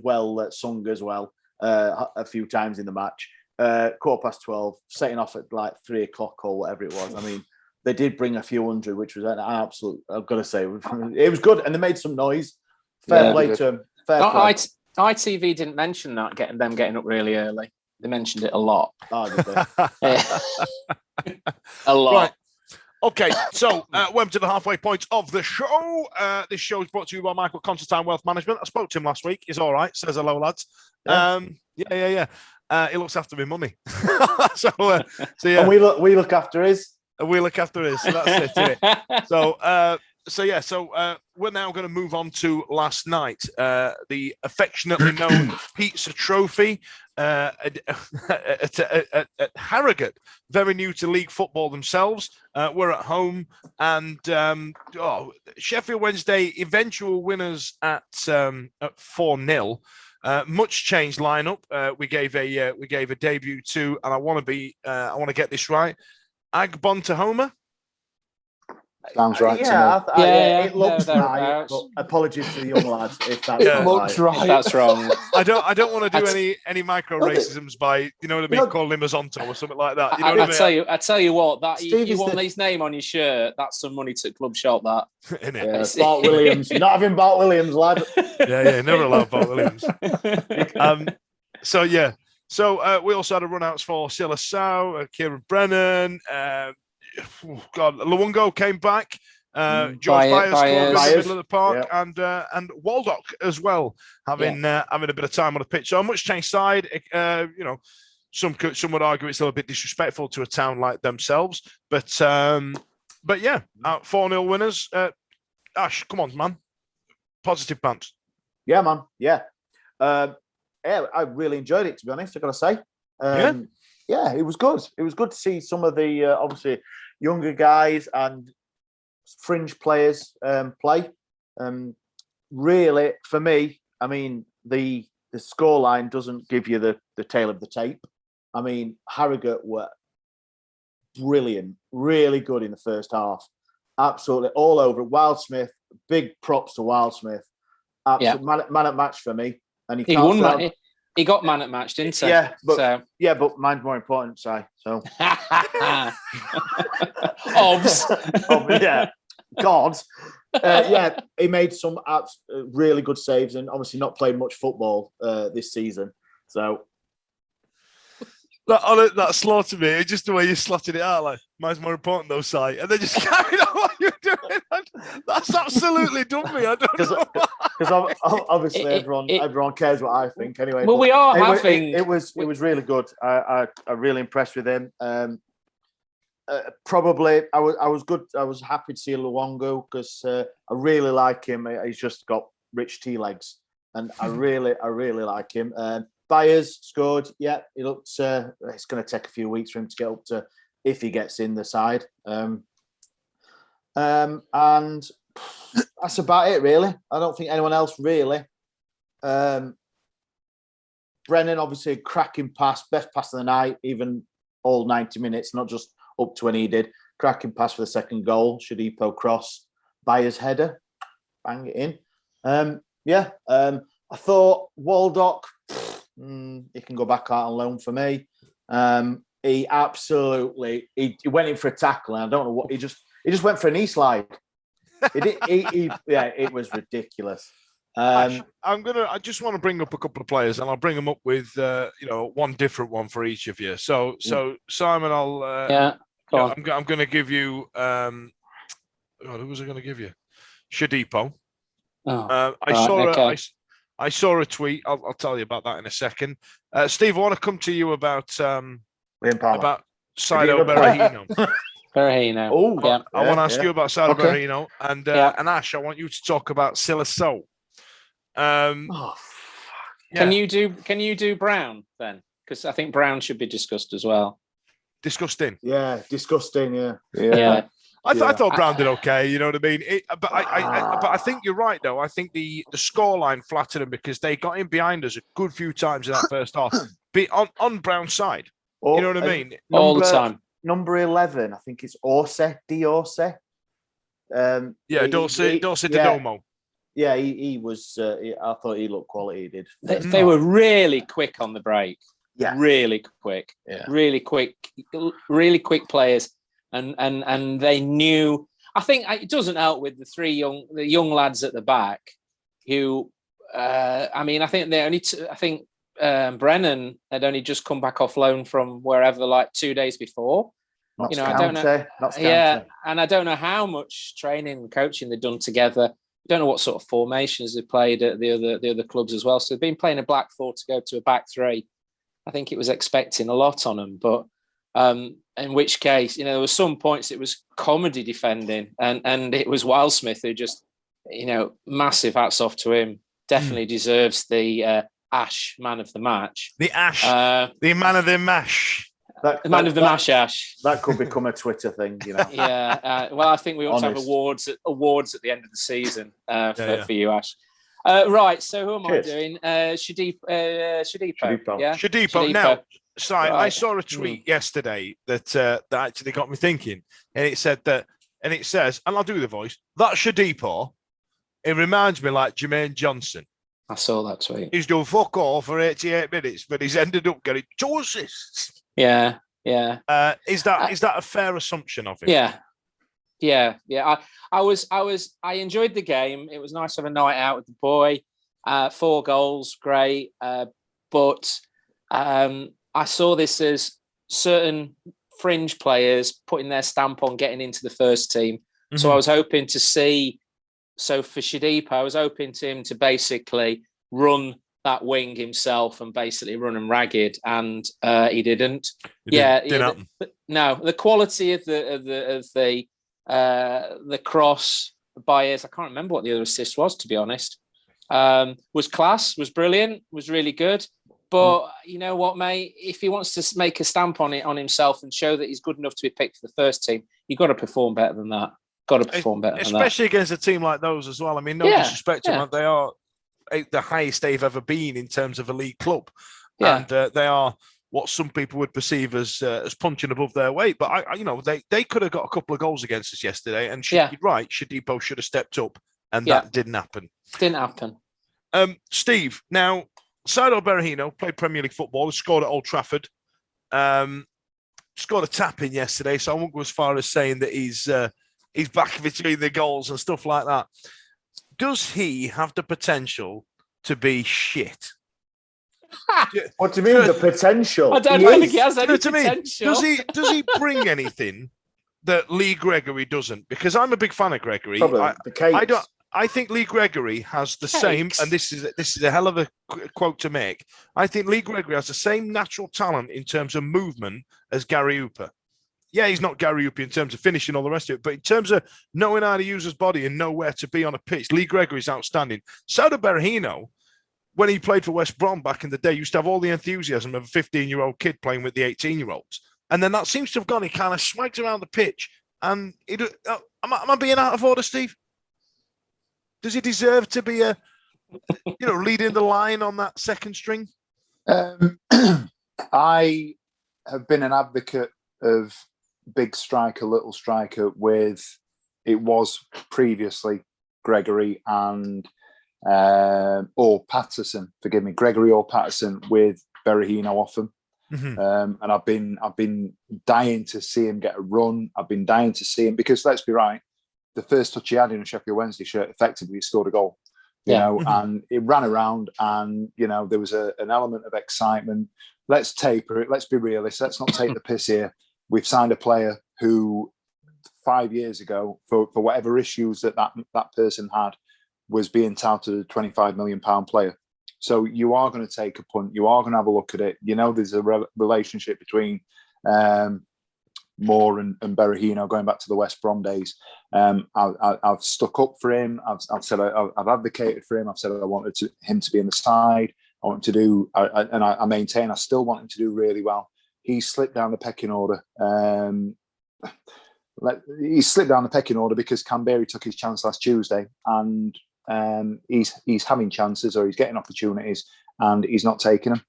sung as well a few times in the match. 12:15, setting off at like 3 o'clock or whatever it was. I mean, they did bring a few hundred, which was an absolute. I've got to say, it was good, and they made some noise. Fair play to them. Fair play. ITV didn't mention that getting up really early. They mentioned it a lot. Oh, did they? A lot. Right. Okay, so welcome to the halfway point of the show. This show is brought to you by Michael Constantine Wealth Management. I spoke to him last week. He's all right. Says hello, lads. Yeah. He looks after me money. so yeah. And we look after his. We look after his. So that's it, isn't it? So we're now going to move on to last night, the affectionately known pizza trophy at Harrogate, very new to league football themselves. We're at home, and Sheffield Wednesday eventual winners at 4-0. Much changed lineup. We gave a debut to, and I want to get this right, Agbontohoma. Sounds right. It looks right. But apologies to the young lads if that's It looks right. If that's wrong. I don't want to do any micro racisms by calling him Azonto or something like that. You know what I mean? I tell you what, that you want his name on your shirt. That's some money to club shop. That. Isn't it? Bart Williams. You're not having Bart Williams, lad. Never allowed Bart Williams. So we also had a run outs for Silasau, Kieran Brennan. Luongo came back. George Byers scored in the middle of the park, and Waldock as well, having a bit of time on the pitch. So a much changed side. Some would argue it's a little bit disrespectful to a town like themselves, but 4-0 winners. Ash, come on, man. Positive pants. Yeah, man. Yeah. I really enjoyed it, to be honest. I gotta say. Yeah, it was good. It was good to see some of the obviously younger guys and fringe players play. Really, for me, I mean, the scoreline doesn't give you the tail of the tape. I mean, Harrogate were brilliant, really good in the first half. Absolutely all over. Wildsmith, big props to Wildsmith. Absolute man at match for me. And he won. He got man at match, didn't he? Yeah, but mine's more important, Si. So, obs. Yeah, God. He made some really good saves, and obviously not played much football this season. So that slaughtered me. Just the way you slotted it out, like mine's more important though, Si, and then just carried on what you're doing. That's absolutely done me. I don't know. Because obviously everyone cares what I think anyway. Well, we are having. It was really good. I really impressed with him. Probably I was good. I was happy to see Luongo because I really like him. He's just got rich tea legs, and I really like him. Byers scored. Yeah, he looks. It's going to take a few weeks for him to get up to if he gets in the side. And that's about it, really. I don't think anyone else really. Brennan, obviously, a cracking pass, best pass of the night, even all 90 minutes, not just up to when he did. Cracking pass for the second goal. Shadipo cross, Byers header, bang it in. I thought Waldock, he can go back out on loan for me. He absolutely he went in for a tackle, and I don't know what he just went for a knee slide. It was ridiculous. I just want to bring up a couple of players, and I'll bring them up with one different one for each of you. So Simon, I'm going to give you. Who was I going to give you? Shadipo. I saw a tweet. I'll tell you about that in a second. Steve, I want to come to you about Saido Berahino. Berahino. I want to ask you about Saido Berahino, and Ash, I want you to talk about Silasau. Can you do Brown then? Because I think Brown should be discussed as well. Disgusting. Yeah, disgusting. Yeah. I thought Brown did okay. You know what I mean? But I think you're right though. I think the scoreline flattered him because they got in behind us a good few times in that first half. Be on Brown's side. You know what I mean? All the time. Number 11, I think it's Dorsey. Dorsey Domo. Yeah, he was. I thought he looked quality. He did. They were really quick on the break. Yeah, really quick. Yeah, really quick players, and they knew. I think it doesn't help with the young lads at the back, who, I think Brennan had only just come back off loan from wherever, like 2 days before. Not I don't know. Not Yeah, and I don't know how much training and coaching they've done together. Don't know what sort of formations they've played at the other clubs as well. So they've been playing a back four to go to a back three. I think it was expecting a lot on them, but in which case, there were some points it was comedy defending, and it was Wildsmith who just, massive hats off to him. Definitely deserves the Ash man of the match. The Ash, the man of the mash. Man of the mash, Ash. That could become a Twitter thing, Yeah. Well, I think we ought to have awards at the end of the season for you, Ash. Right. So who am I doing? Shadipo. Yeah. Shadipo. Now, Si, Right. I saw a tweet yesterday that actually got me thinking, and it said that, and it says, and I'll do the voice. That Shadipo, it reminds me like Jermaine Johnson. I saw that tweet. He's done fuck all for 88 minutes, but he's ended up getting 2 assists. Yeah. Is that a fair assumption of him? Yeah. I enjoyed the game. It was nice to have a night out with the boy. 4 goals, great. But I saw this as certain fringe players putting their stamp on getting into the first team. Mm-hmm. So I was hoping to see. So for Shadipo, I was hoping to him to basically run that wing himself and basically run him ragged, and he didn't. Didn't happen. No, the quality of the cross bias, I can't remember what the other assist was, to be honest. Was class, was brilliant, was really good. But you know what, mate? If he wants to make a stamp on himself and show that he's good enough to be picked for the first team, you've got to perform better than that. Especially against a team like those as well. I mean, no disrespect to them, they are the highest they've ever been in terms of a league club, and they are what some people would perceive as punching above their weight. But they could have got a couple of goals against us yesterday, and you're right, Shadipo should have stepped up, and that didn't happen. Steve, now Saido Berahino played Premier League football, scored at Old Trafford, scored a tap in yesterday, so I won't go as far as saying that he's back between the goals and stuff like that. Does he have the potential to be shit? What do you mean, the potential? I don't think he has any potential. Does he bring anything that Lee Gregory doesn't? Because I'm a big fan of Gregory. I think Lee Gregory has the same, and this is a hell of a quote to make. I think Lee Gregory has the same natural talent in terms of movement as Gary Hooper. Yeah, he's not Gary Hooper in terms of finishing all the rest of it, but in terms of knowing how to use his body and know where to be on a pitch, Lee Gregory's outstanding. Saido Berahino, when he played for West Brom back in the day, used to have all the enthusiasm of a 15-year-old kid playing with the 18-year-olds. And then that seems to have gone. He kind of swags around the pitch. And am I being out of order, Steve? Does he deserve to be leading the line on that second string? I have been an advocate of big striker, little striker it was previously Gregory and or Patterson, forgive me, Gregory or Patterson with Berahino off him. Mm-hmm. And I've been dying to see him get a run. I've been dying to see him, because let's be right, the first touch he had in a Sheffield Wednesday shirt, effectively he scored a goal. And it ran around, and there was an element of excitement. Let's taper it. Let's be realistic. Let's not take the piss here. We've signed a player who 5 years ago, for whatever issues that person had, was being touted as a £25 million player. So you are going to take a punt. You are going to have a look at it. There's a relationship between Moore and Berahino going back to the West Brom days. I've stuck up for him. I've said I've advocated for him. I've said I wanted him to be in the side. I want to do, and I maintain I still want him to do really well. He slipped down the pecking order. He slipped down the pecking order because Canberra took his chance last Tuesday, and he's having chances, or he's getting opportunities, and he's not taking them.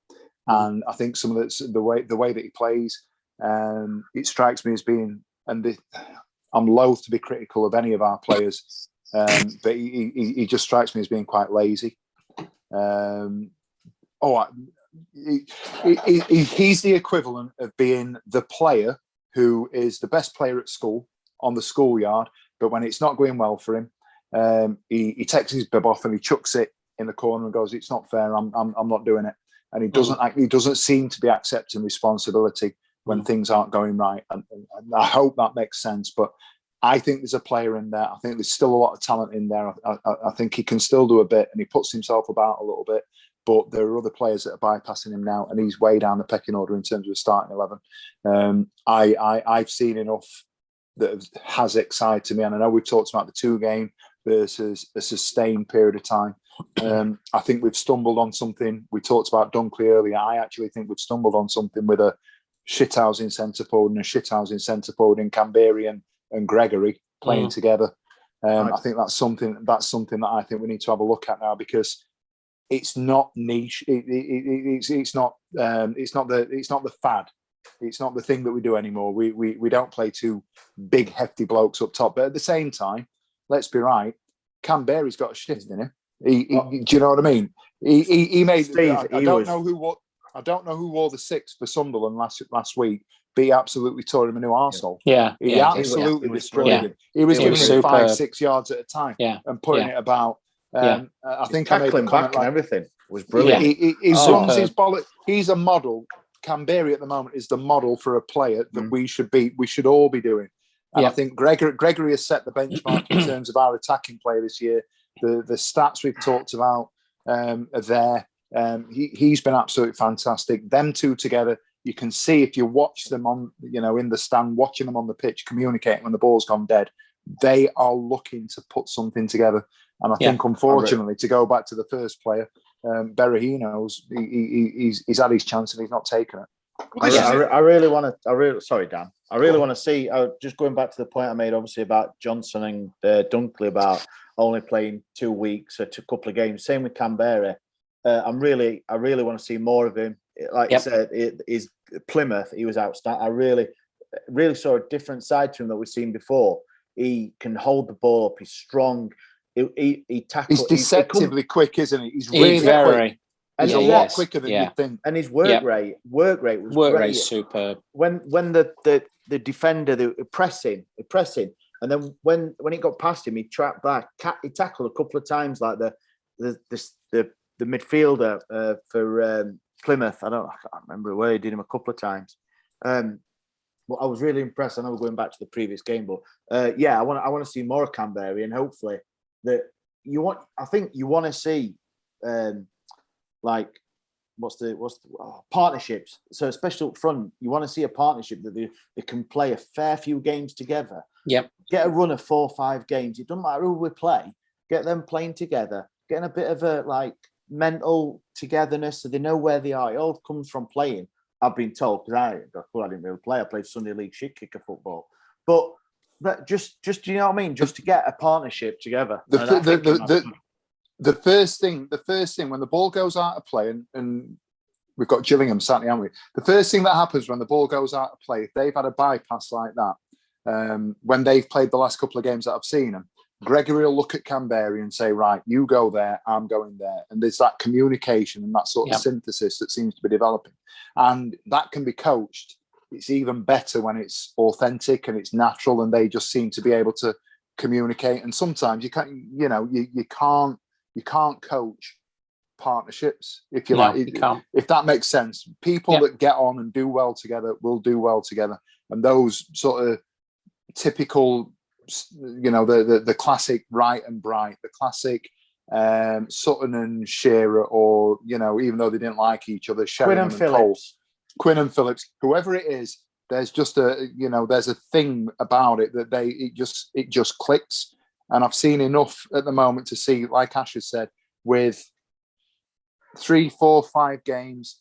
And I think some of the way that he plays, it strikes me as being, I'm loath to be critical of any of our players, but he just strikes me as being quite lazy. He's the equivalent of being the player who is the best player at school on the schoolyard, but when it's not going well for him, he takes his bib off and he chucks it in the corner and goes, "It's not fair. I'm not doing it." And he doesn't seem to be accepting responsibility when things aren't going right. And I hope that makes sense. But I think there's a player in there. I think there's still a lot of talent in there. I think he can still do a bit, and he puts himself about a little bit. But there are other players that are bypassing him now, and he's way down the pecking order in terms of the starting 11. I've seen enough that has excited me, and I know we've talked about the 2-game versus a sustained period of time. I think we've stumbled on something. We talked about Dunkley earlier. I actually think we've stumbled on something with a shithousing centre forward and a shithousing centre forward in Camberian and Gregory playing together. I think that's something that I think we need to have a look at now, because it's not niche. It's not the fad. It's not the thing that we do anymore. We don't play 2 big hefty blokes up top. But at the same time, let's be right, Canberra's got a shift in him. Do you know what I mean? He made. Steve, I don't know who wore the 6 for Sunderland last week. But he absolutely tore him a new arsehole. Yeah, he absolutely destroyed him. He was giving him 5-6 yards at a time and putting it about. I think I made the comment and everything was brilliant. He runs his bollock. He's a model. Canberra at the moment is the model for a player that we should all be doing. And I think Gregory has set the benchmark in terms of our attacking play this year. The stats we've talked about are there. He's been absolutely fantastic. Them 2 together, you can see if you watch them on, in the stand, watching them on the pitch, communicating when the ball's gone dead, they are looking to put something together. And I think, unfortunately, to go back to the first player, Berahino's, he's had his chance and he's not taken it. I really want to. Sorry, Dan. I really want to see. Just going back to the point I made, obviously about Johnson and Dunkley about only playing 2 weeks, a couple of games. Same with Canberra. I really want to see more of him. Like you said, is Plymouth. He was outstanding. I really saw a different side to him that we've seen before. He can hold the ball up. He's strong. He tackles. He's deceptively quick, isn't he? He's really quick. And he's a lot quicker than you'd think. And his work rate was great. Superb. When the defender, the pressing, and then when he got past him, he trapped back. He tackled a couple of times, like the midfielder for Plymouth. I can't remember where he did him a couple of times. But I was really impressed. I know we're going back to the previous game, but I want to see more of Canberra, and hopefully that I think you want to see partnerships. So especially up front, you want to see a partnership that they can play a fair few games together. Yep. Get a run of 4 or 5 games. It doesn't matter who we play. Get them playing together. Getting a bit of a mental togetherness so they know where they are. It all comes from playing. I've been told, because I didn't really play. I played Sunday League shit kicker football. But just you know what I mean? Just to get a partnership together. The first thing when the ball goes out of play, and we've got Gillingham sat here, haven't we? The first thing that happens when the ball goes out of play, if they've had a bypass like that, when they've played the last couple of games that I've seen them, Gregory will look at Canberra and say, right, you go there, I'm going there. And there's that communication and that sort of synthesis that seems to be developing. And that can be coached. It's even better when it's authentic and it's natural and they just seem to be able to communicate. And sometimes you can't coach partnerships, if you like. You can't. If that makes sense. People that get on and do well together will do well together. And those sort of typical, the classic Wright and Bright, the classic Sutton and Shearer, or even though they didn't like each other, Sheringham and Cole, Quinn and Phillips, whoever it is, there's just there's a thing about it that it just clicks. And I've seen enough at the moment to see, like Ash has said, with 3, 4, 5 games,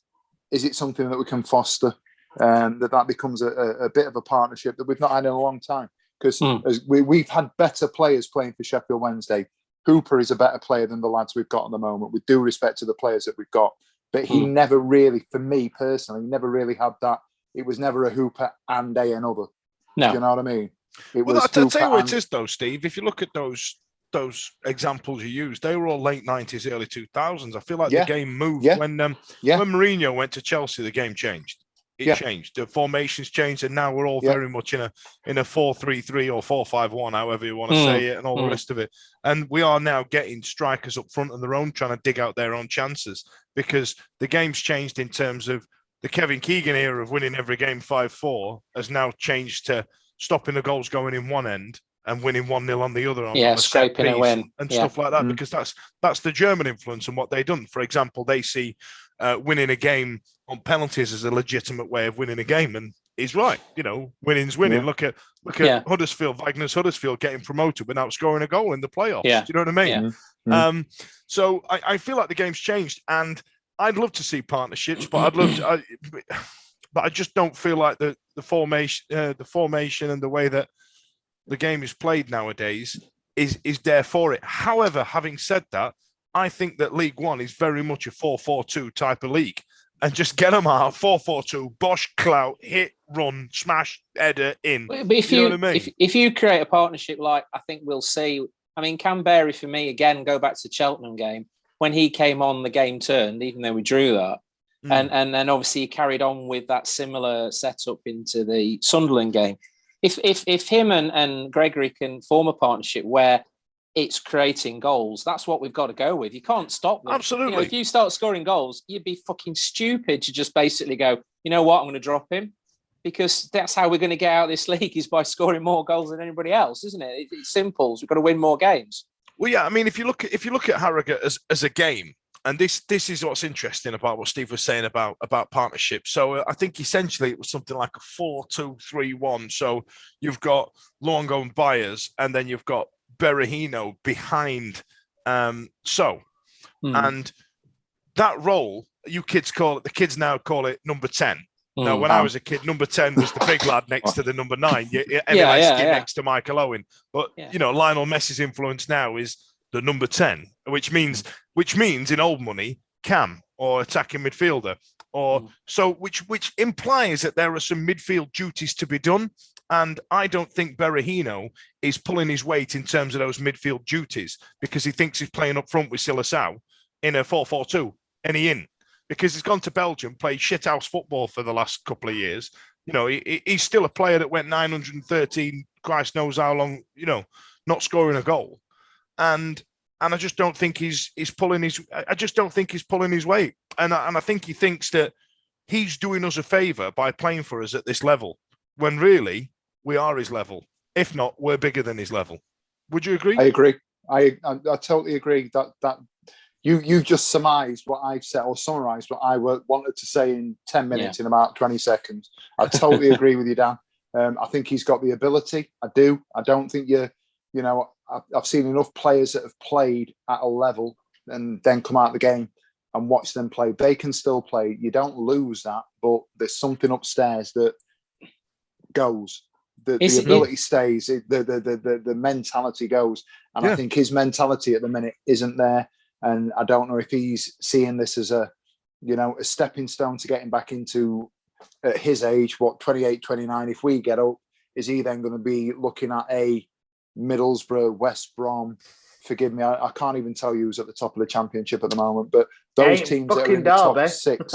is it something that we can foster? That becomes a bit of a partnership that we've not had in a long time. Because we've had better players playing for Sheffield Wednesday. Hooper is a better player than the lads we've got at the moment, with due respect to the players that we've got. But he never really, for me personally, never really had that. It was never a Hooper and another. No. Do you know what I mean? I'll tell you what it is, though, Steve. If you look at those examples you used, they were all late 90s, early 2000s. I feel like the game moved. When Mourinho went to Chelsea, the game changed. It changed. The formations changed, and now we're all very much in a 4-3-3 or 4-5-1, however you want to say it, and all the rest of it. And we are now getting strikers up front on their own, trying to dig out their own chances, because the game's changed in terms of the Kevin Keegan era of winning every game 5-4 has now changed to stopping the goals going in one end and winning 1-0 on the other on a set scraping a piece win and stuff like that, because that's the German influence and what they've done. For example, they see winning a game on penalties as a legitimate way of winning a game, and he's right. Winning's winning. Yeah. Look at Huddersfield, Wagner's Huddersfield getting promoted without scoring a goal in the playoffs. Yeah. Do you know what I mean? Yeah. So I feel like the game's changed, and I'd love to see partnerships, but but I just don't feel like the formation and the way that the game is played nowadays is there for it. However, having said that, I think that League One is very much a 4-4-2 type of league, and just get them out 4-4-2, bosh, clout, hit, run, smash, header in. But if you know what I mean? If you create a partnership like I think we'll see, I mean, Canberra for me again, go back to the Cheltenham game when he came on, the game turned, even though we drew that. And then obviously he carried on with that similar setup into the Sunderland game. If him and Gregory can form a partnership where it's creating goals, that's what we've got to go with. You can't stop them. Absolutely. If you start scoring goals, you'd be fucking stupid to just basically go, you know what, I'm going to drop him, because that's how we're going to get out of this league, is by scoring more goals than anybody else, isn't it? It's simple. We've got to win more games. Well, yeah. I mean, if you look at Harrogate as a game. And this is what's interesting about what Steve was saying about partnerships. So I think essentially it was something like a 4-2-3-1. So you've got Luongo and Byers, and then you've got Berahino behind. And that role, the kids now call it number 10. Now, when I was a kid, number 10 was the big lad next to the number 9. Next to Michael Owen. But, Lionel Messi's influence now is the number 10, which means in old money, Cam or attacking midfielder, or so which implies that there are some midfield duties to be done. And I don't think Berahino is pulling his weight in terms of those midfield duties, because he thinks he's playing up front with Silasau in a 4-4-2, and he in, because he's gone to Belgium, played shithouse football for the last couple of years. He's still a player that went 913, Christ knows how long, not scoring a goal. And I just don't think he's pulling his. I just don't think he's pulling his weight. And I think he thinks that he's doing us a favour by playing for us at this level, when really we are his level. If not, we're bigger than his level. Would you agree? I agree. I totally agree that you just surmised what I've said, or summarised what I wanted to say in 10 minutes in about 20 seconds. I totally agree with you, Dan. I think he's got the ability. I do. I don't think I've seen enough players that have played at a level and then come out of the game and watch them play. They can still play. You don't lose that, but there's something upstairs that goes. The ability stays. The mentality goes. And I think his mentality at the minute isn't there. And I don't know if he's seeing this as a stepping stone to getting back into, at his age, 28, 29, if we get up, is he then going to be looking at a Middlesbrough, West Brom? Forgive me, I can't even tell you who's at the top of the Championship at the moment, but those teams that are in the top 6,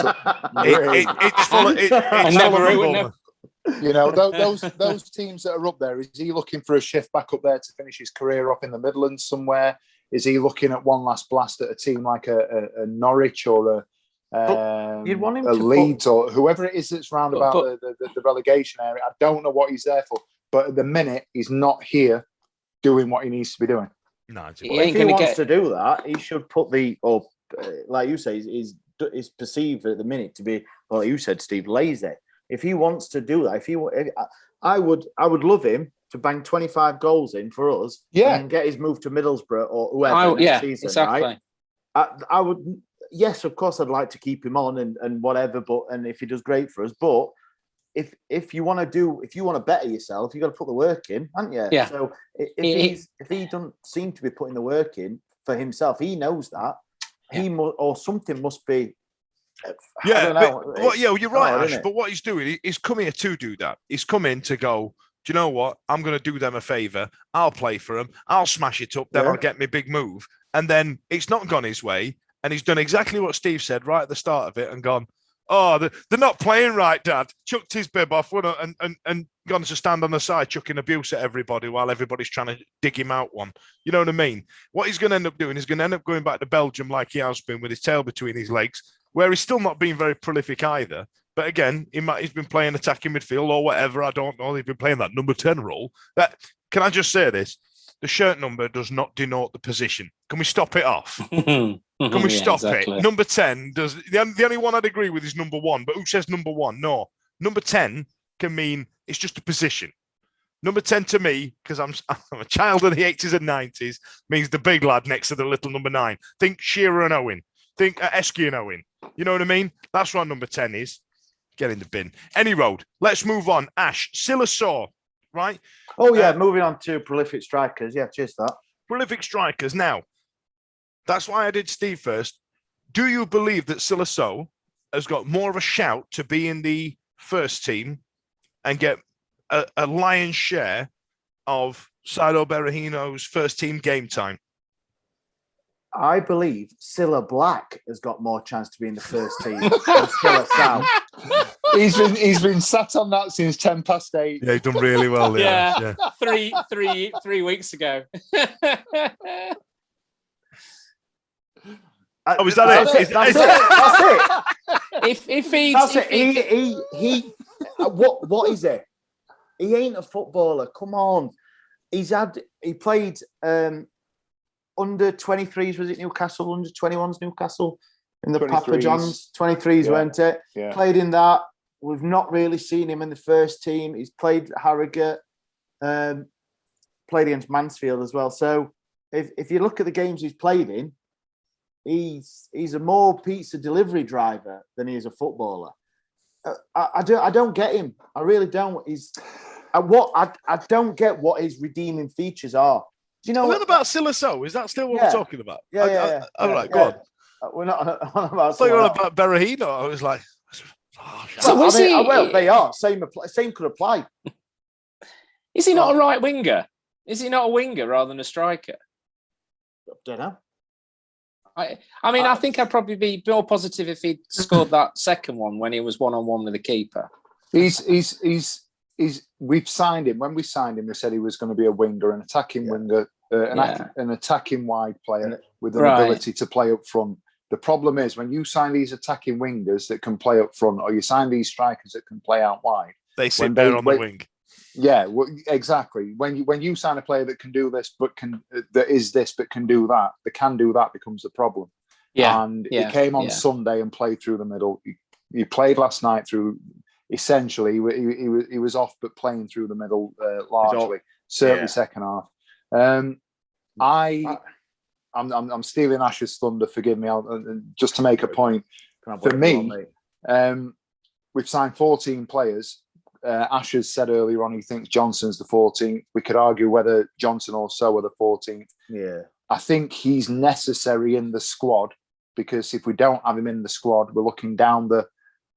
those teams that are up there, is he looking for a shift back up there to finish his career up in the Midlands somewhere? Is he looking at one last blast at a team like a Norwich or you'd want him a to Leeds or whoever it is that's round about the relegation area? I don't know what he's there for, but at the minute he's not here doing what he needs to be doing. No, if he wants to do that, he should put like you say, is perceived at the minute to be, well, you said, Steve, lazy. If he wants to do that, I would love him to bang 25 goals in for us, and get his move to Middlesbrough or whoever next season. Exactly. Right? I would. Yes, of course, I'd like to keep him on and whatever, and if he does great for us, but if you want to better yourself, you got to put the work in, haven't you? Yeah. So if he doesn't seem to be putting the work in for himself, he knows that or something must be. I don't know. You're right, Ash. But what he's doing, he's come here to do that. He's come in to go, do you know what? I'm going to do them a favour. I'll play for them. I'll smash it up. Then I'll get my big move. And then it's not gone his way. And he's done exactly what Steve said right at the start of it and gone, oh, they're not playing right, Dad. Chucked his bib off and gone to stand on the side, chucking abuse at everybody while everybody's trying to dig him out one. You know what I mean? What he's going to end up doing is going to end up going back to Belgium like he has been with his tail between his legs, where he's still not being very prolific either. But again, he's been playing attacking midfield or whatever. I don't know. He's been playing that number 10 role. Can I just say this? The shirt number does not denote the position. Can we stop it off? Can we stop it? Number 10 does. The only one I'd agree with is number 1. But who says number 1? No. Number 10 can mean it's just a position. Number 10 to me, because I'm a child of the 80s and 90s, means the big lad next to the little number 9. Think Shearer and Owen. Think Esky and Owen. You know what I mean? That's what number 10 is. Get in the bin. Any road. Let's move on. Ash, Silasaw, right? Oh, yeah. Moving on to prolific strikers. Yeah, cheers that. Prolific strikers. Now, that's why I did Steve first. Do you believe that Silasaw has got more of a shout to be in the first team and get a lion's share of Saido Berahino's first team game time? I believe Cilla Black has got more chance to be in the first team than Silasaw. He's been sat on that since 8:10. Yeah, he's done really well there. Yeah. 3 weeks ago. Oh, is that it? That's it. If he, That's it. He. What is it? He ain't a footballer. Come on. He played under 23s. Was it Newcastle? Under 21s Newcastle in the 23s. Papa John's 23s, weren't it? Yeah. Played in that. We've not really seen him in the first team. He's played Harrogate. Played against Mansfield as well. So if you look at the games he's played in, he's a more pizza delivery driver than he is a footballer. I don't get him. I really don't. I don't get what his redeeming features are. Do you know what about Silasaw? Is that still what we're talking about? Yeah. All right, go on. We're not on about. I thought you were on about Berahino. I was like, well, they are. Same could apply. Is he not a right winger? Is he not a winger rather than a striker? I don't know. I think I'd probably be more positive if he'd scored that second one when he was 1-on-1 with the keeper. We've signed him. When we signed him, we said he was going to be a winger, an attacking winger, an attacking wide player with an ability to play up front. The problem is when you sign these attacking wingers that can play up front, or you sign these strikers that can play out wide, they sit there on the wing. Yeah, exactly. When you sign a player that can do this, but can do that, the can do that becomes the problem. Yeah, and he came on Sunday and played through the middle. He played last night through. Essentially, he was off, but playing through the middle largely. Certainly second half. I'm stealing Ash's thunder. Forgive me. Just to make a point, for me, we've signed 14 players. Ash has said earlier on he thinks Johnson's the 14th. We could argue whether Johnson or So are the 14th. Yeah, I think he's necessary in the squad because if we don't have him in the squad, we're looking down the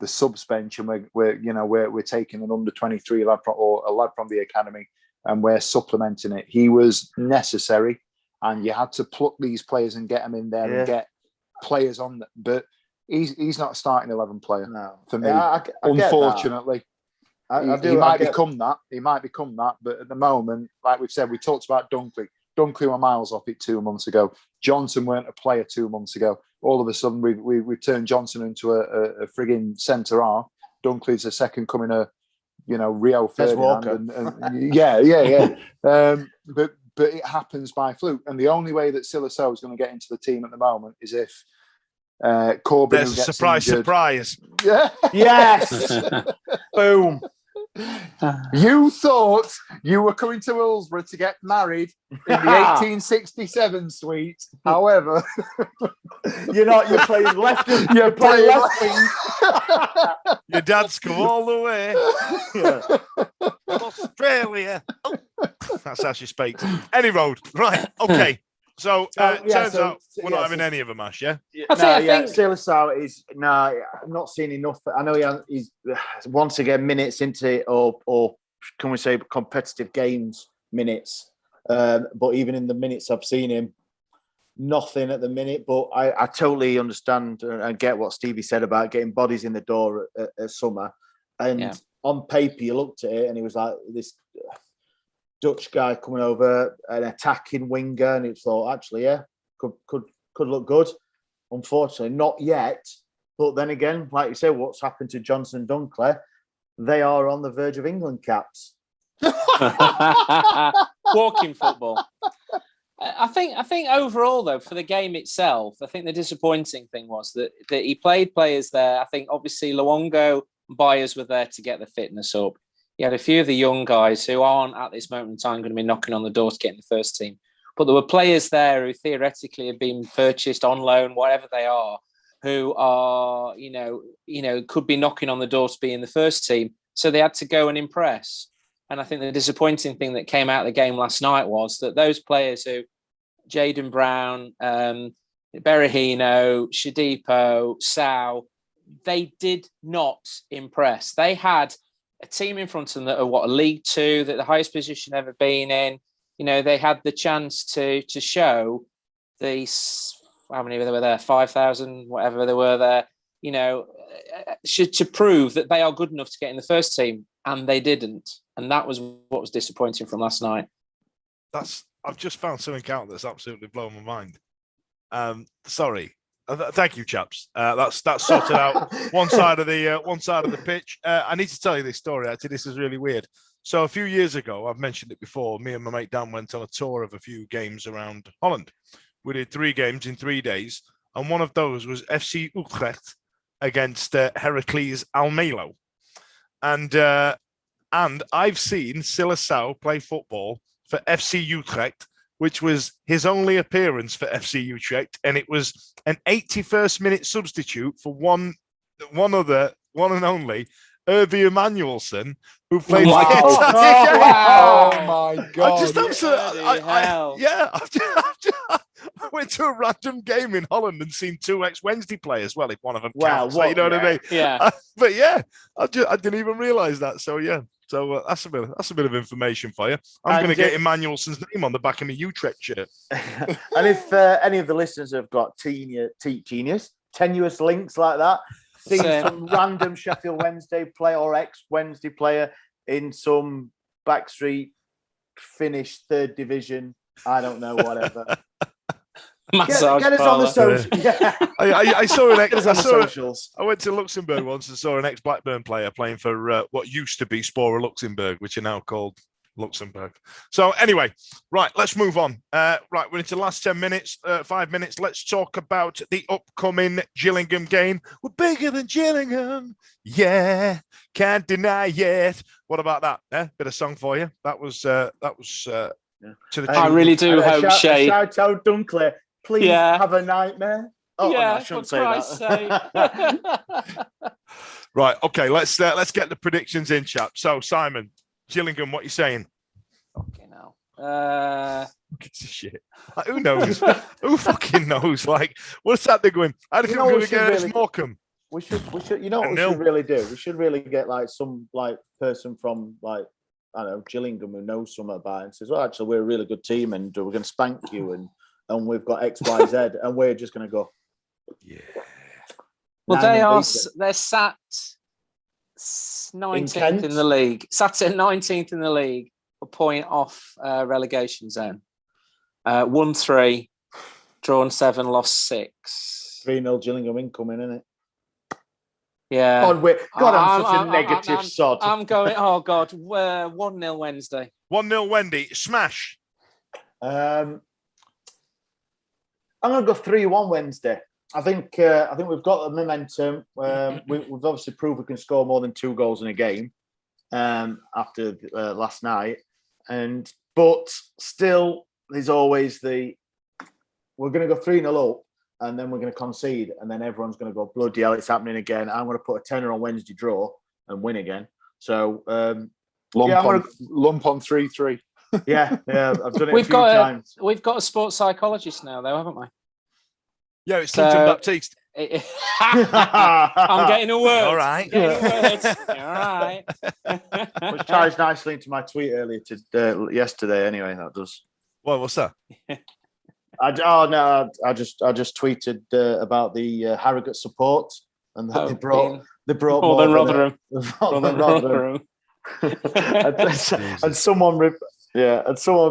subs bench and we're taking an under 23 lad or a lad from the academy and we're supplementing it. He was necessary, and you had to pluck these players and get them in there and get players on. But he's not a starting 11 player for me. I unfortunately. He might become that, but at the moment, like we've said, we talked about Dunkley. Dunkley were miles off it 2 months ago. Johnson weren't a player 2 months ago. All of a sudden, we turned Johnson into a frigging centre half. Dunkley's the second coming of, Rio Ferdinand. But it happens by fluke. And the only way that Silasaw is going to get into the team at the moment is if Corbyn gets surprise. Yeah. Yes. Boom. You thought you were coming to Hillsborough to get married in the 1867 suite. However, you're not. You're playing left. You're playing left wing. Your dad's come all the way from Australia. Oh. That's how she speaks. Any road, right? Okay. So turns out we're not having any of them, Ash. Yeah. I think Silasaw is I'm not seeing enough. I know he's once again minutes into it, or can we say competitive games minutes? But even in the minutes I've seen him, nothing at the minute. But I totally understand and get what Stevie said about getting bodies in the door at summer. And on paper, you looked at it and he was like this Dutch guy coming over, an attacking winger, and it thought actually, could look good. Unfortunately, not yet. But then again, like you say, what's happened to Johnson Dunkley? They are on the verge of England caps. Walking football. I think overall, though, for the game itself, I think the disappointing thing was that he played players there. I think obviously Luongo and Byers were there to get the fitness up. He had a few of the young guys who aren't at this moment in time going to be knocking on the door to get in the first team. But there were players there who theoretically have been purchased on loan, whatever they are, who are, could be knocking on the door to be in the first team. So they had to go and impress. And I think the disappointing thing that came out of the game last night was that those players who, Jayden Brown, Berahino, Shadipo, Sau, they did not impress. They had a team in front of them that are League Two, that the highest position ever been in. They had the chance to show these, how many were there, 5,000, whatever they were there, to prove that they are good enough to get in the first team, and they didn't. And that was what was disappointing from last night. I've just found something out that's absolutely blown my mind. Sorry. Thank you, chaps. That's sorted out one side of the pitch. I need to tell you this story. Actually, this is really weird. So a few years ago, I've mentioned it before, me and my mate Dan went on a tour of a few games around Holland. We did 3 games in 3 days, and one of those was FC Utrecht against Heracles Almelo. And I've seen Silasau play football for FC Utrecht, which was his only appearance for FC Utrecht, and it was an 81st minute substitute for one and only Irvi Emanuelson, who played for Oh my God! I went to a random game in Holland and seen 2 ex-Wednesday players. Well, if one of them counts, you know what I mean? Yeah. But yeah, I didn't even realise that. So yeah. So that's a bit of information for you. I'm going to get Emanuelson's name on the back of my Utrecht shirt. And if any of the listeners have got tenuous links like that, seen some random Sheffield Wednesday player or ex-Wednesday player in some backstreet Finnish 3rd division, I don't know, whatever. Get us on the socials. Yeah. I saw an ex. Socials. I went to Luxembourg once and saw an ex-Blackburn player playing for what used to be Spora Luxembourg, which are now called Luxembourg. So anyway, right, let's move on. Right, we're into the last 5 minutes. Let's talk about the upcoming Gillingham game. We're bigger than Gillingham. Yeah, can't deny it. What about that? Bit of song for you. That was to the I really do hope Shay. Shout out Dunkley. Please have a nightmare. Oh, yeah, no, I shouldn't say that. Right, okay, let's get the predictions in, chap. So, Simon, Gillingham, what are you saying? Fucking hell. Shit. Like, who knows? Who fucking knows? Like, what's that they're going? I don't think we're going to get this Morecambe. We should. You know what we should really do? We should really get some person from I don't know, Gillingham who knows something about it and says, well, actually, we're a really good team and we're going to spank you and we've got X, Y, Z and we're just going to go. Yeah. Well, they're sat 19th in the league. Sat at 19th in the league, a point off relegation zone. Won 3, drawn 7, lost 6. 3-0 Gillingham incoming, isn't it? Yeah. I'm such a negative sod. I'm going, oh God, 1-0 Wednesday. 1-0 Wendy, smash. I'm going to go 3-1 Wednesday. I think we've got the momentum. We've obviously proved we can score more than 2 goals in a game after last night. But still, there's always we're going to go 3-0 up and then we're going to concede and then everyone's going to go, bloody hell, it's happening again. I'm going to put a tenner on Wednesday draw and win again. So lump on 3-3. Yeah, I've done it a few times. We've got a sports psychologist now, though, haven't we? Yeah, it's Clinton Baptiste. I'm getting a word. All right. All right. Which ties nicely into my tweet earlier yesterday. Anyway, that does. Well, what's that? I just tweeted about the Harrogate support and that they brought more than Rotherham. Rotherham. and someone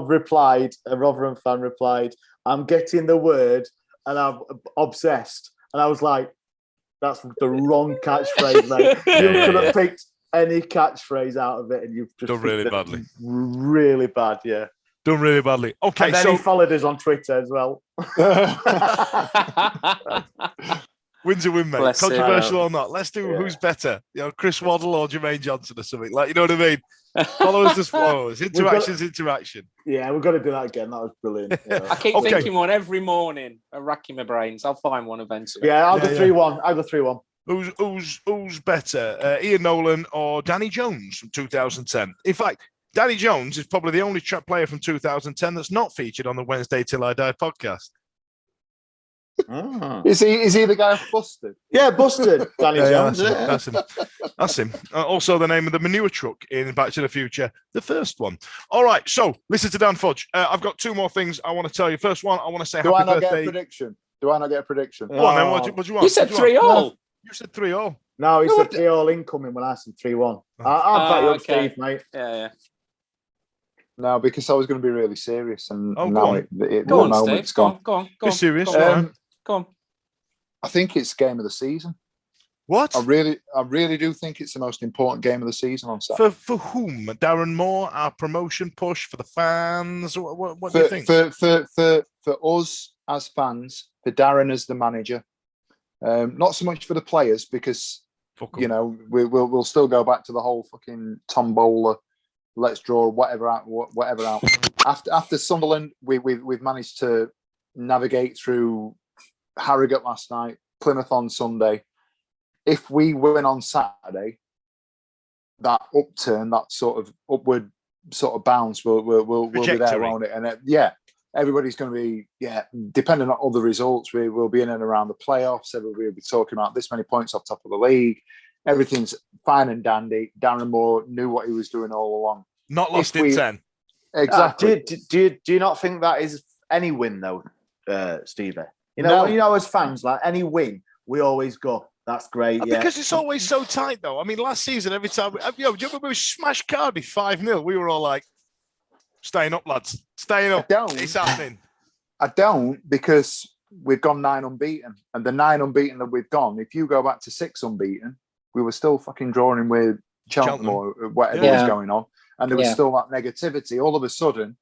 replied, a Rotherham fan replied, I'm getting the word and I'm obsessed. And I was like, That's the wrong catchphrase, mate. You could have picked any catchphrase out of it, and you've just done really badly. Really bad, yeah. Done really badly. Okay, and then so he followed us on Twitter as well. Win's a win, mate. Bless him. Controversial or not. Let's do who's better. Chris Waddle or Jermaine Johnson or something. Like, you know what I mean? Followers just followers. Interaction. Yeah, we've got to do that again. That was brilliant. I keep thinking one every morning and racking my brains. I'll find one eventually. Yeah, I'll go 3-1. I'll go 3-1. Who's better, Ian Nolan or Danny Jones from 2010? In fact, Danny Jones is probably the only player from 2010 that's not featured on the Wednesday Till I Die podcast. Is he the guy busted? Yeah, busted. Danny Jones. That's him. Also, the name of the manure truck in Back to the Future, the first one. All right, so listen to Dan Fudge. I've got two more things I want to tell you. First one, I want to say happy birthday. Get a prediction? Do I not get a prediction? Go on, then. What do you want? You said 3-all. You said 3-all. No, he said 3-all incoming when I said 3-1. I'll back you up, Steve, mate. Yeah. No, because I was going to be really serious, and now the moment's gone. Go on. Be serious. Go on. I think it's game of the season. What? I really do think it's the most important game of the season on Saturday. For whom? Darren Moore, our promotion push, for the fans? What do you think? For us as fans, for Darren as the manager, not so much for the players, because we'll still go back to the whole fucking tombola. Let's draw whatever out. After Sunderland, we've managed to navigate through Harrogate last night, Plymouth on Sunday. If we win on Saturday, that upturn, that sort of upward sort of bounce will be there, won't it? And everybody's going to be, depending on other results, we will be in and around the playoffs. Everybody will be talking about this many points off top of the league. Everything's fine and dandy. Darren Moore knew what he was doing all along. Not lost in 10. Exactly. Do you not think that is any win though, Stevie? As fans, like any win, we always go, that's great. Because it's always so tight though. I mean, last season, every time do you remember we smashed Cardiff 5-0? We were all like, staying up, lads. Staying up. It's happening. I don't, because we've gone 9 unbeaten. And the 9 unbeaten that we've gone, if you go back to 6 unbeaten, we were still fucking drawing with Cheltenham or whatever was going on. And there was still that negativity. All of a sudden,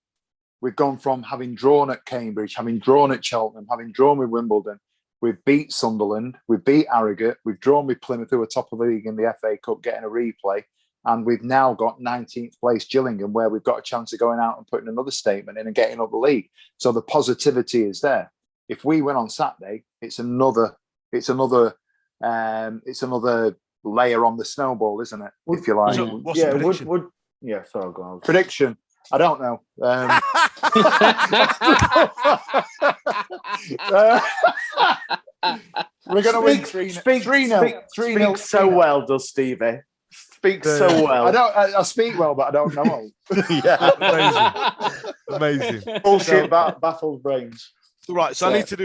we've gone from having drawn at Cambridge, having drawn at Cheltenham, having drawn with Wimbledon. We've beat Sunderland. We've beat Harrogate. We've drawn with Plymouth, who are top of the league in the FA Cup, getting a replay. And we've now got 19th place Gillingham, where we've got a chance of going out and putting another statement in and getting up the league. So the positivity is there. If we win on Saturday, it's another layer on the snowball, isn't it? If you like. So what's the prediction? Sorry, go on. Prediction. I don't know. We're going to win 3-0. Speak so well, does Stevie? Speak so well. I speak well, but I don't know. Amazing. Bullshit baffles brains. Right, so I need to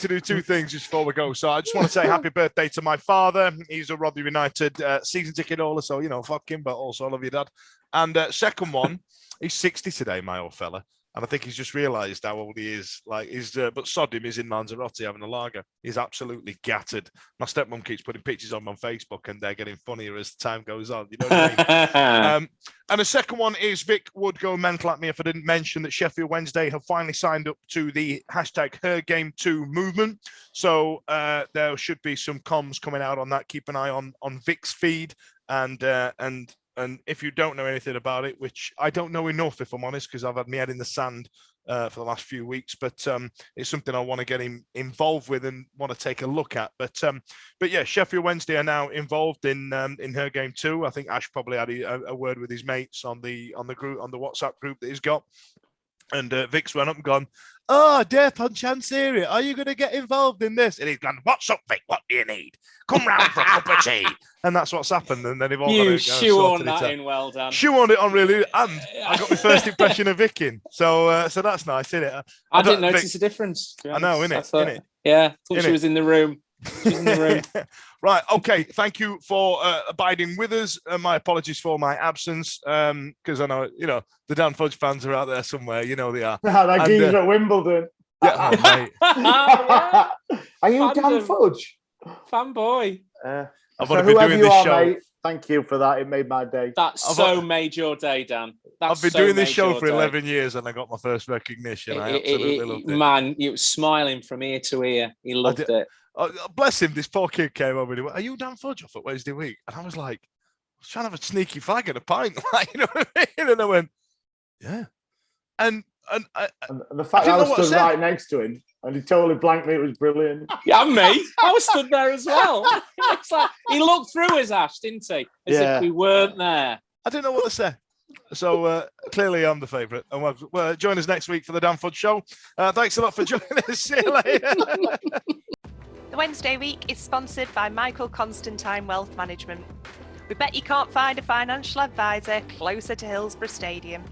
do two things just before we go. So I just want to say happy birthday to my father. He's a Rotherham United season ticket holder, so fuck him, but also I love you, Dad. And second one, he's 60 today, my old fella, and I think he's just realised how old he is. Like but sod him, he's in Lanzarote having a lager. He's absolutely gattered. My stepmom keeps putting pictures on Facebook, and they're getting funnier as time goes on. You know what I mean? And the second one is Vic would go mental at me if I didn't mention that Sheffield Wednesday have finally signed up to the #HerGame2 movement. So there should be some comms coming out on that. Keep an eye on Vic's feed and if you don't know anything about it, which I don't know enough, if I'm honest, because I've had my head in the sand for the last few weeks, but it's something I want to get him involved with and want to take a look at. But yeah, Sheffield Wednesday are now involved in her game too. I think Ash probably had a word with his mates on the group, on the WhatsApp group that he's got. And Vic's went up and gone, Death on Chance area, are you going to get involved in this? And he's gone, what's up, Vic? What do you need? Come round for a cup of tea. And that's what's happened. And then they've all shoehorned that in, well done. Shoehorned it on really, and I got my first impression of Vic in. So that's nice, isn't it? I didn't notice a difference. I know, innit? Yeah, thought she was in the room. Right, okay. Thank you for abiding with us. My apologies for my absence, because I know the Dan Fudge fans are out there somewhere. You know they are. That geezer at Wimbledon. Yeah, mate. Are you Dan Fudge? Fanboy. I've So only been whoever doing you this are, show. mate, thank you for that. It made my day. That I've- so made your day, Dan. That I've been so doing this made show your for day. 11 years and I got my first recognition. I absolutely loved it. Man, you were smiling from ear to ear. He loved it. Bless him, this poor kid came over and he went, "Are you Dan Fudge off at Wednesday week?" And I was like, I was trying to have a sneaky fag and a pint. Like, you know what I mean? And I went, yeah. And the fact didn't that I know what I was stood said. right next to him and he totally blanked me, it was brilliant. Yeah, me. I was stood there as well. It's like he looked through his ash, didn't he? As if we weren't there. I didn't know what to say. So clearly I'm the favourite. And well, join us next week for the Dan Fudge Show. Thanks a lot for joining us. See you later. The Wednesday week is sponsored by Michael Constantine Wealth Management. We bet you can't find a financial advisor closer to Hillsborough Stadium.